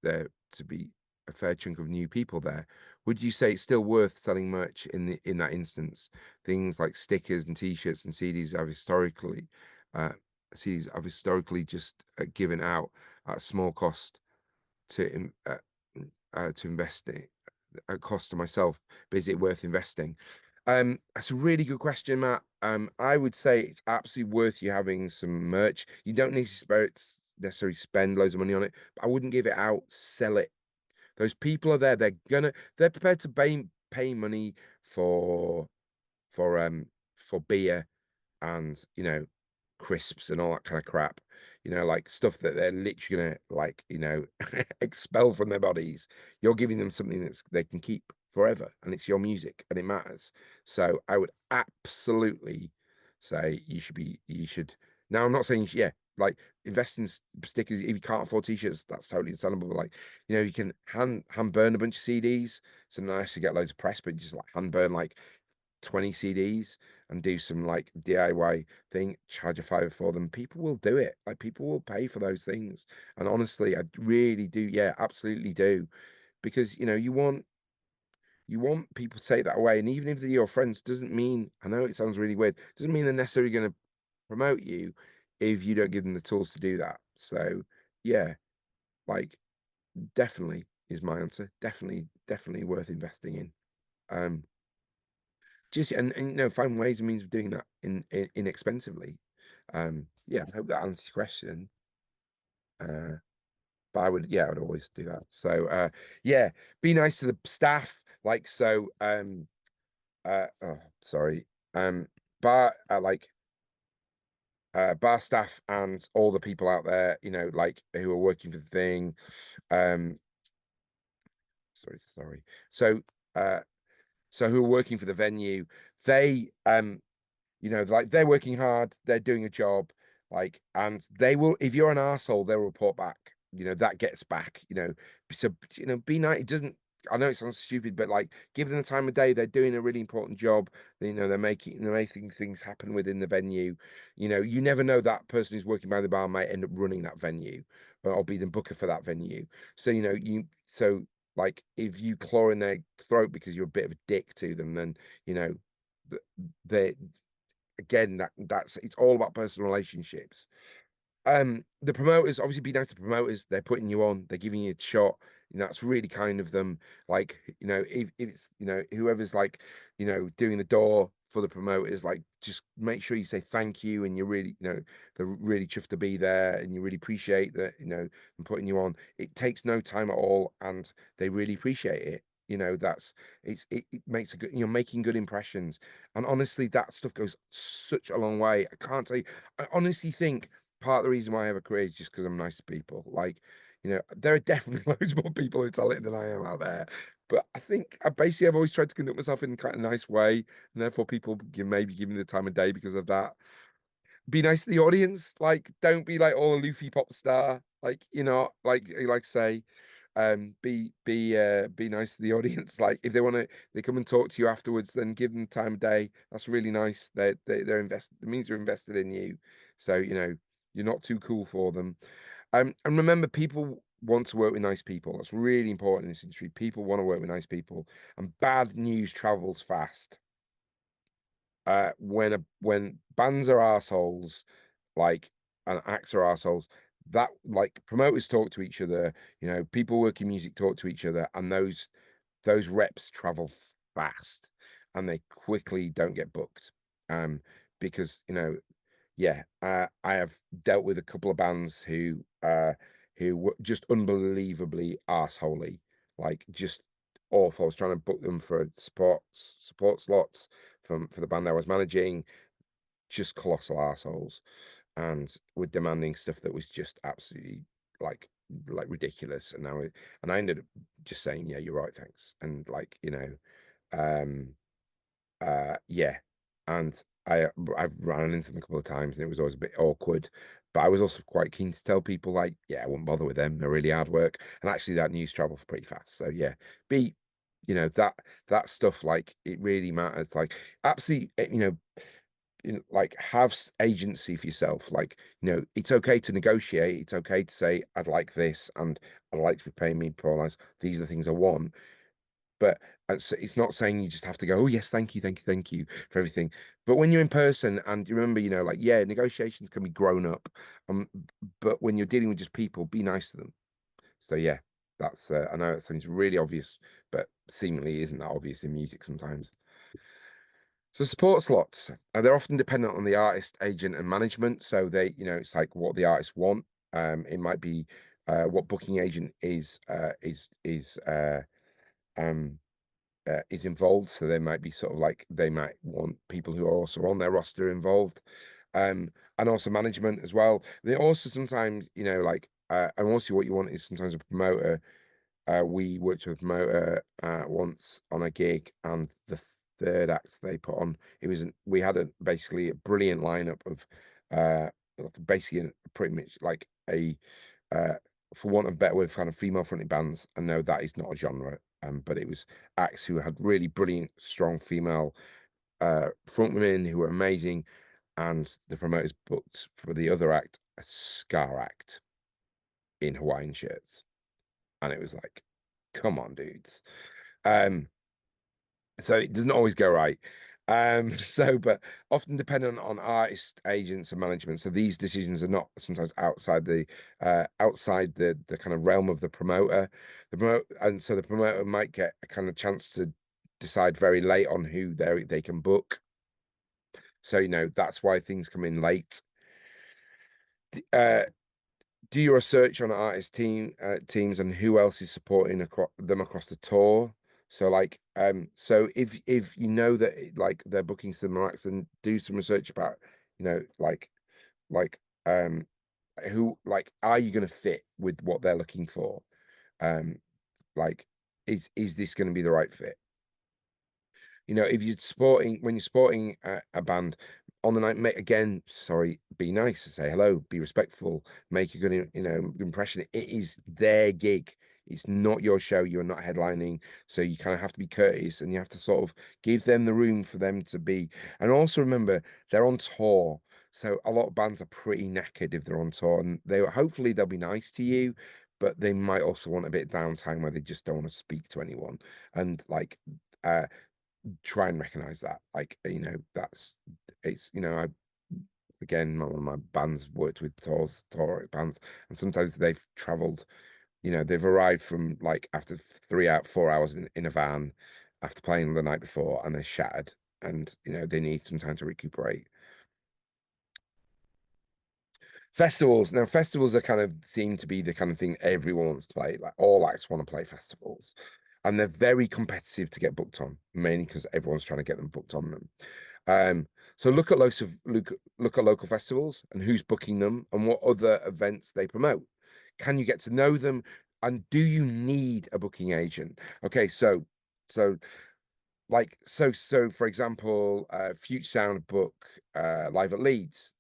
there to be a fair chunk of new people there. Would you say it's still worth selling merch in that instance? Things like stickers and t-shirts and uh CDs have historically just given out at small cost to invest it at cost to myself, but is it worth investing? That's a really good question, Matt. I would say it's absolutely worth you having some merch. You don't necessarily spend loads of money on it, but I wouldn't give it out, sell it. Those people are there, they're prepared to pay money for for beer and crisps and all that kind of crap, like stuff that they're literally gonna like expel from their bodies. You're giving them something that they can keep forever, and it's your music and it matters. So I would absolutely say you should. Now I'm not saying yeah, like invest in stickers. If you can't afford t-shirts, that's totally understandable. But like, you can hand burn a bunch of CDs. So nice to get loads of press, but just like hand burn like 20 CDs and do some like DIY thing, charge a fiver for them. People will do it. Like people will pay for those things. And honestly, I really do. Yeah, absolutely do. Because you want people to take that away. And even if they're your friends, doesn't mean, I know it sounds really weird, doesn't mean they're necessarily going to promote you if you don't give them the tools to do that. So yeah, like definitely is my answer. Definitely worth investing in. Um, just and find ways and means of doing that inexpensively. Yeah, I hope that answers your question. uh but I would always do that. So yeah, be nice to the staff, like, so oh sorry, bar like bar staff and all the people out there, like who are working for the thing. um sorry, so uh who are working for the venue, they like they're working hard, they're doing a job, like, and they will, if you're an asshole, they'll report back. That gets back, so be nice. It doesn't, I know it sounds stupid, but like give them the time of day. They're doing a really important job. They're making things happen within the venue. You never know, that person who's working by the bar might end up running that venue, or be the booker for that venue. So like if you claw in their throat because you're a bit of a dick to them, then you know they again, that's it's all about personal relationships. The promoters, obviously, be nice to promoters. They're putting you on, they're giving you a shot. That's really kind of them. Like, if it's whoever's like doing the door, for the promoters, like just make sure you say thank you, and you're really, they're really chuffed to be there, and you really appreciate that, and putting you on. It takes no time at all, and they really appreciate it. That's it makes a good, you're making good impressions. And honestly, that stuff goes such a long way. I can't tell you, I honestly think part of the reason why I have a career is just because I'm nice to people. Like, there are definitely loads more people who are talented than I am out there. But I think I've always tried to conduct myself in kind of a nice way, and therefore people maybe give me the time of day because of that. Be nice to the audience. Like, don't be like all a Luffy pop star. Like, like say, be nice to the audience. Like, if they come and talk to you afterwards, then give them time of day. That's really nice. They're invested. It means they're invested in you. So, you're not too cool for them. And remember, people want to work with nice people. That's really important in this industry. People want to work with nice people, and bad news travels fast. When bands are assholes, like, and acts are assholes, that, like, promoters talk to each other, people working music talk to each other, and those reps travel fast, and they quickly don't get booked. Because yeah, I have dealt with a couple of bands who were just unbelievably arseholey, like just awful. I was trying to book them for support slots for the band I was managing, just colossal assholes, and were demanding stuff that was just absolutely like ridiculous. And I ended up just saying, yeah, you're right, thanks. And like, um yeah, and I've run into them a couple of times, and it was always a bit awkward. But I was also quite keen to tell people, like, yeah, I wouldn't bother with them. They're really hard work, and actually, that news travels pretty fast. So yeah, be that stuff, like, it really matters. Like, absolutely, like, have agency for yourself. Like, it's okay to negotiate. It's okay to say, I'd like this, and I'd like to be paying me per hour. These are the things I want. But it's not saying you just have to go, oh, yes, thank you, thank you, thank you for everything. But when you're in person, and you remember, like, yeah, negotiations can be grown up. But when you're dealing with just people, be nice to them. So yeah, that's I know it sounds really obvious, but seemingly isn't that obvious in music sometimes. So support slots, they're often dependent on the artist, agent, and management. So it's like what the artists want. It might be what booking agent um is involved. So they might be sort of like, they might want people who are also on their roster involved, and also management as well. They also sometimes, like, and also what you want is sometimes a promoter. We worked with a promoter once on a gig, and the third act they put on, we had basically a brilliant lineup of like basically pretty much like a uh, for want of a better word, kind of female fronted bands. And no, that is not a genre. But it was acts who had really brilliant, strong female front women who were amazing, and the promoters booked for the other act a ska act in Hawaiian shirts, and it was like, come on, dudes. Um, so it doesn't always go right. But often dependent on artist, agents, and management. So these decisions are not sometimes outside the kind of realm of the promoter. And so the promoter might get a kind of chance to decide very late on who they can book. So that's why things come in late. Uh, do your research on artist teams and who else is supporting them across the tour. So like, so if you know that like they're booking similar acts, then do some research about, like, like um who, like, are you going to fit with what they're looking for? um like, is this going to be the right fit? If you're supporting, when you're supporting a band on the night, make, again, sorry, be nice, say hello, be respectful, make a good, impression. It is their gig. It's not your show. You're not headlining. So you kind of have to be courteous, and you have to sort of give them the room for them to be. And also remember, they're on tour. So a lot of bands are pretty knackered if they're on tour, and hopefully they'll be nice to you, but they might also want a bit of downtime where they just don't want to speak to anyone. And like, uh, try and recognize that, like, that's, it's, I, again, one of my bands worked with tour bands, and sometimes they've traveled, they've arrived from, like, after 4 hours in a van after playing the night before, and they're shattered, and they need some time to recuperate. Festivals. Now, festivals are kind of seem to be the kind of thing everyone wants to play. Like all acts want to play festivals, and they're very competitive to get booked on, mainly because everyone's trying to get them booked on them. Um, so look at local festivals and who's booking them and what other events they promote. Can you get to know them? And do you need a booking agent? Okay, so so for example, Future Sound book live at Leeds.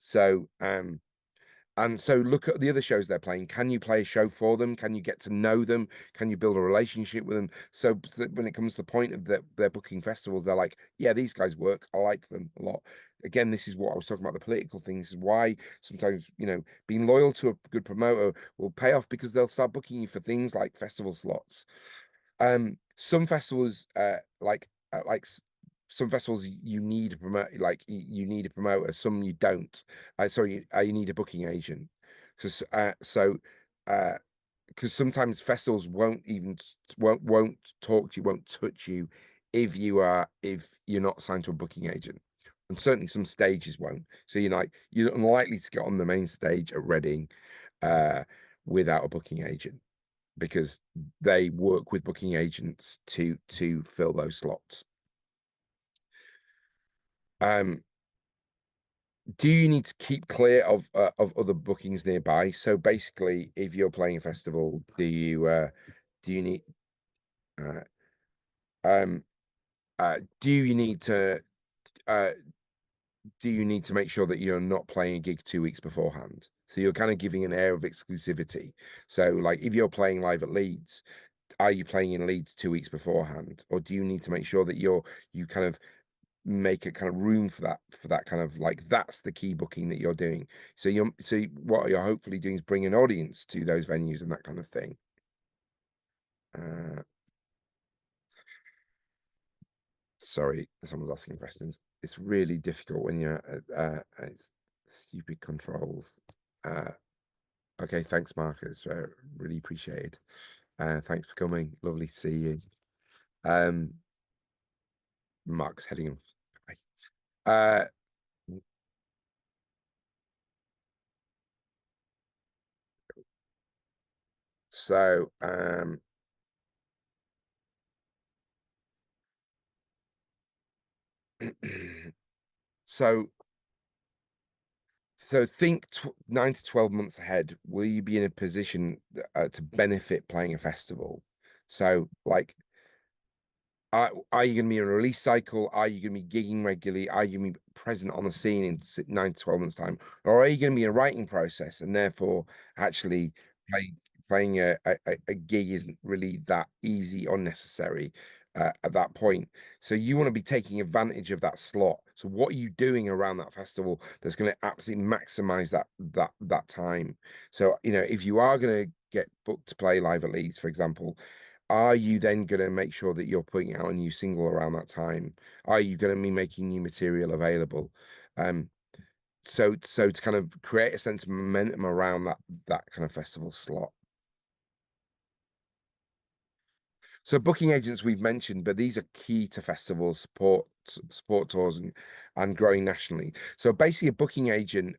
And so look at the other shows they're playing. Can you play a show for them? Can you get to know them? Can you build a relationship with them? So that when it comes to the point of their booking festivals, they're like, yeah, these guys work. I like them a lot. Again, this is what I was talking about, the political thing. This is why sometimes, being loyal to a good promoter will pay off because they'll start booking you for things like festival slots. Some festivals, some festivals you need a promote, like you need a promoter. Some you don't. Sorry, you need a booking agent. Because sometimes festivals won't talk to you, won't touch you if you're not signed to a booking agent, and certainly some stages won't. So you're unlikely to get on the main stage at Reading uh, without a booking agent because they work with booking agents to fill those slots. Um, do you need to keep clear of other bookings nearby? So basically, if you're playing a festival, do you need uh, um do you need to uh do you need to make sure that you're not playing a gig 2 weeks beforehand? So you're kind of giving an air of exclusivity. So like if you're playing live at Leeds, are you playing in Leeds 2 weeks beforehand, or do you need to make sure that you kind of make a kind of room for that kind of like that's the key booking that you're doing. So what you're hopefully doing is bring an audience to those venues and that kind of thing. Uh, sorry, someone's asking questions. It's really difficult when you're it's stupid controls. Uh, okay, thanks, Marcus. Really appreciated. Thanks for coming. Lovely to see you. Um, Mark's heading off. Bye. Uh, so so think 9 to 12 months ahead. Will you be in a position to benefit playing a festival? So, like, are you going to be in a release cycle? Are you going to be gigging regularly? Are you going to be present on the scene in 9 to 12 months time? Or are you going to be in a writing process and therefore actually play, playing a gig isn't really that easy or necessary at that point? So you want to be taking advantage of that slot. So what are you doing around that festival that's going to absolutely maximize that time? So if you are going to get booked to play live at Leeds, for example, are you then going to make sure that you're putting out a new single around that time? Are you going to be making new material available? Um, so to kind of create a sense of momentum around that kind of festival slot. So booking agents we've mentioned, but these are key to festivals, support tours, and growing nationally. So basically, a booking agent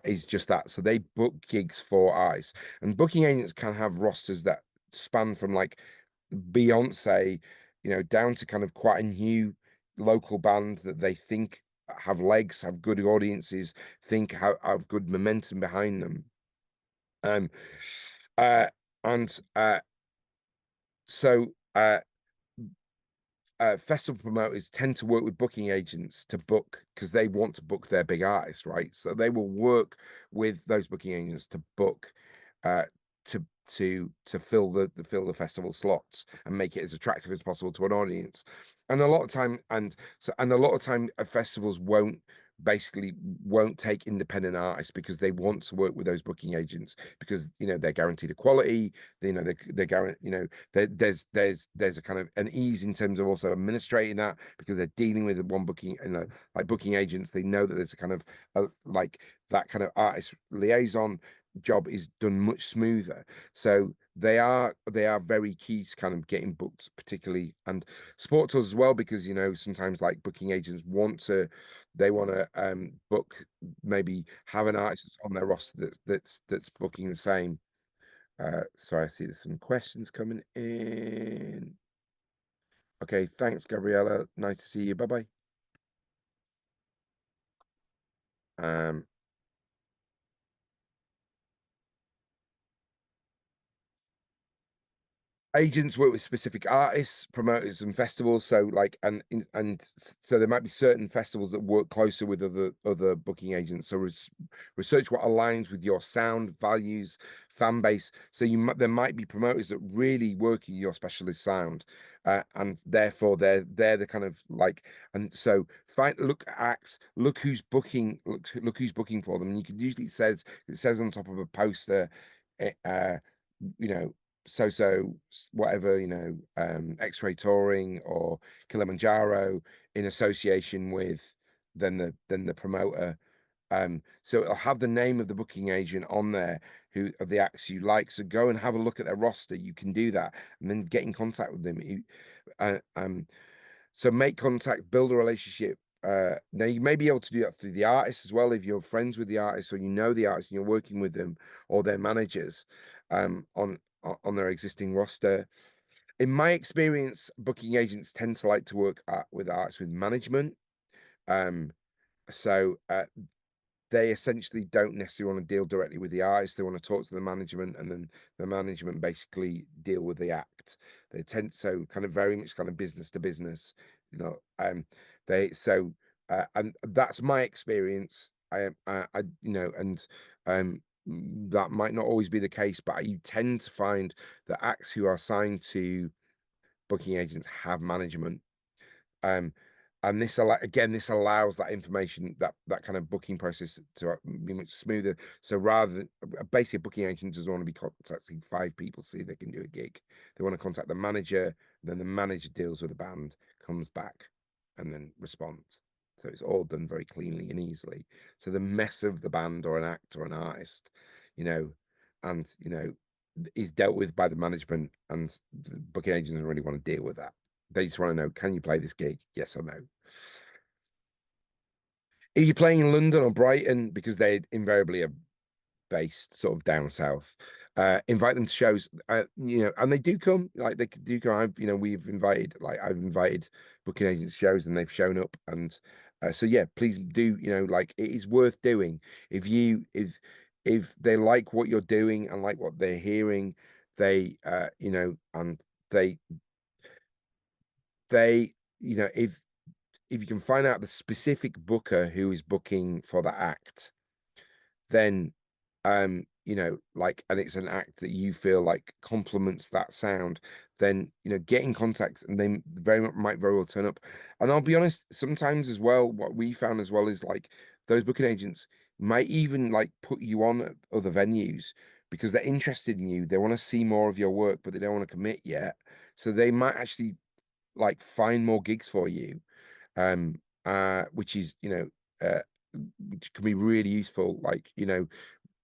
is just that. So they book gigs for artists, and booking agents can have rosters that span from like Beyonce, down to kind of quite a new local band that they think have legs, have good audiences, think have good momentum behind them. Um, uh, and so festival promoters tend to work with booking agents to book because they want to book their big artists, right? So they will work with those booking agents to book uh to fill the festival slots and make it as attractive as possible to an audience. And a lot of time festivals won't take independent artists because they want to work with those booking agents because they're guaranteed a quality, they're guaranteed, there's a kind of an ease in terms of also administrating that because they're dealing with one booking, like booking agents. They know that there's a kind of like that kind of artist liaison. job is done much smoother. So they are very key to kind of getting booked, particularly, and sport tours as well, because sometimes like booking agents they want to book, maybe have an artist that's on their roster that's booking the same. So I see there's some questions coming in. Okay, thanks, Gabriella. Nice to see you. Bye bye. Um, Agents work with specific artists, promoters, and festivals. So, like, so there might be certain festivals that work closer with other booking agents. So, research what aligns with your sound, values, fan base. So, there might be promoters that really work in your specialist sound, and therefore they're the kind of like. And so, look at acts, look who's booking, look who's booking for them. And you can usually it says on top of a poster, uh, you know so whatever, X-Ray Touring or Kilimanjaro, in association with then the promoter. So it'll have the name of the booking agent on there, who of the acts you like. So go and have a look at their roster. You can do that and then get in contact with them. Uh, um so make contact, build a relationship. Now you may be able to do that through the artist as well, if you're friends with the artist or the artist and you're working with them, or their managers on their existing roster. In my experience, booking agents tend to like to work with artists with management. Um, so they essentially don't necessarily want to deal directly with the artist. They want to talk to the management, and then the management basically deal with the act. They tend so kind of very much kind of business to business, you know. They so and that's my experience. And that might not always be the case, but you tend to find that acts who are signed to booking agents have management. um, and this allows that information, that kind of booking process to be much smoother. So rather than basically, a booking agent doesn't want to be contacting five people to see if they can do a gig. They want to contact the manager, then the manager deals with the band, comes back, and then responds. So it's all done very cleanly and easily. So the mess of the band or an act or an artist, you know, and is dealt with by the management, and the booking agents don't really want to deal with that. They just want to know, can you play this gig? Yes or no. If you're playing in London or Brighton, because they invariably are based sort of down south, invite them to shows, and they do come, like they do come. I've invited booking agents to shows, and they've shown up. And so yeah, please do, like, it is worth doing. If they like what you're doing and like what they're hearing, and they they if you can find out the specific booker who is booking for the act, then and it's an act that you feel like complements that sound, then get in contact, and they might very well turn up. And I'll be honest, sometimes as well, what we found as well is, like, those booking agents might even like put you on at other venues because they're interested in you. They want to see more of your work, but they don't want to commit yet. So they might actually like find more gigs for you, which is which can be really useful. Like,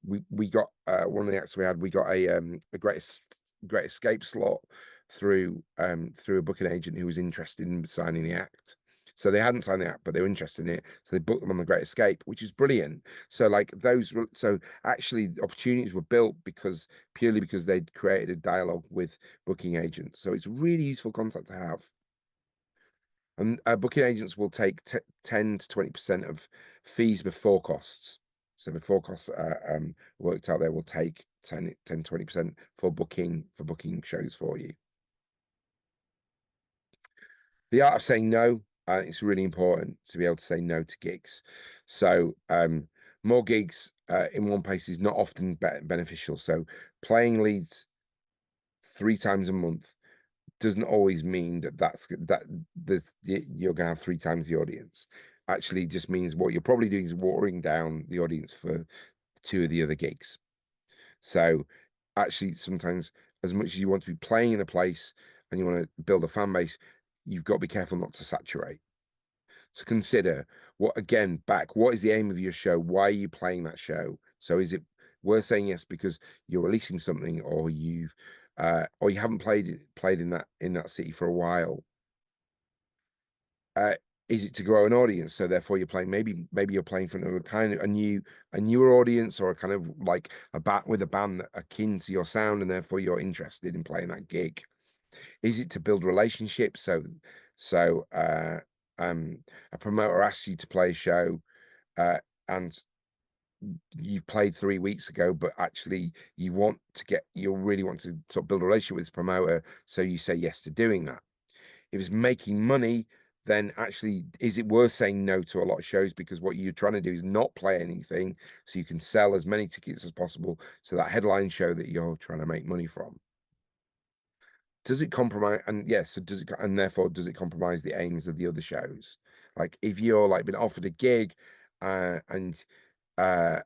we got one of the acts we had, we got a great escape slot through a booking agent who was interested in signing the act. So they hadn't signed the act, but they were interested in it, so they booked them on the Great Escape, which is brilliant. So like so actually the opportunities were built purely because they'd created a dialogue with booking agents. So it's a really useful contact to have. And booking agents will take 10 to 20% of fees before costs. So before costs are worked out, they will take 10 20% for booking shows for you. The art of saying no, it's really important to be able to say no to gigs. So more gigs in one place is not often beneficial. So playing Leeds 3 times a month doesn't always mean you're going to have 3 times the audience. Actually, just means what you're probably doing is watering down the audience for 2 of the other gigs. So actually, sometimes, as much as you want to be playing in a place and you want to build a fan base, you've got to be careful not to saturate. So consider what is the aim of your show? Why are you playing that show? So is it worth saying yes because you're releasing something, or you haven't played in that city for a while? Uh, is it to grow an audience? So therefore you're playing, maybe you're playing for a kind of a newer audience, or a kind of like a bat with a band that are akin to your sound, and therefore you're interested in playing that gig. Is it to build relationships? So a promoter asks you to play a show, uh, and you've played 3 weeks ago, but actually you really want to sort of build a relationship with this promoter, so you say yes to doing that. If it's making money, then actually, is it worth saying no to a lot of shows? Because what you're trying to do is not play anything, so you can sell as many tickets as possible to that headline show that you're trying to make money from. Does it compromise? And yes, so and therefore does it compromise the aims of the other shows? Like if you're like been offered a gig, and uh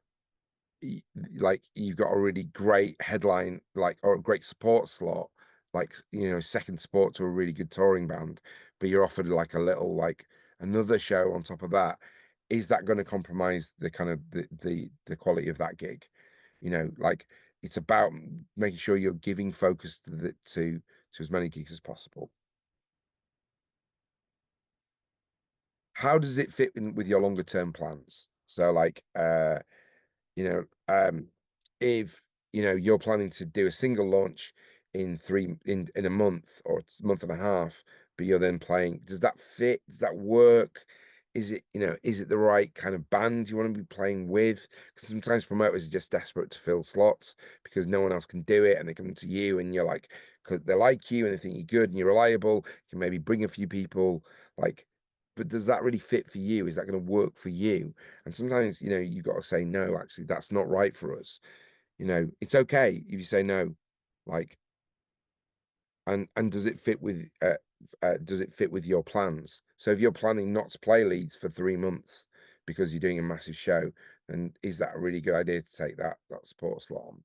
like you've got a really great headline, like, or a great support slot, like, second support to a really good touring band, but you're offered like a little, like, another show on top of that. Is that going to compromise the kind of the quality of that gig? Like, it's about making sure you're giving focus to as many gigs as possible. How does it fit in with your longer term plans? So like, you know, if you're planning to do a single launch in a month or month and a half, but you're then playing, does that fit? Does that work? Is it the right kind of band you want to be playing with? Because sometimes promoters are just desperate to fill slots because no one else can do it, and they come to you, and you're like, because they like you and they think you're good and you're reliable, you can maybe bring a few people, like, but does that really fit for you? Is that going to work for you? And sometimes, you've got to say, no, actually, that's not right for us. It's okay if you say no. Like, and does it fit with your plans? So if you're planning not to play Leeds for 3 months because you're doing a massive show, then is that a really good idea to take that support slot on?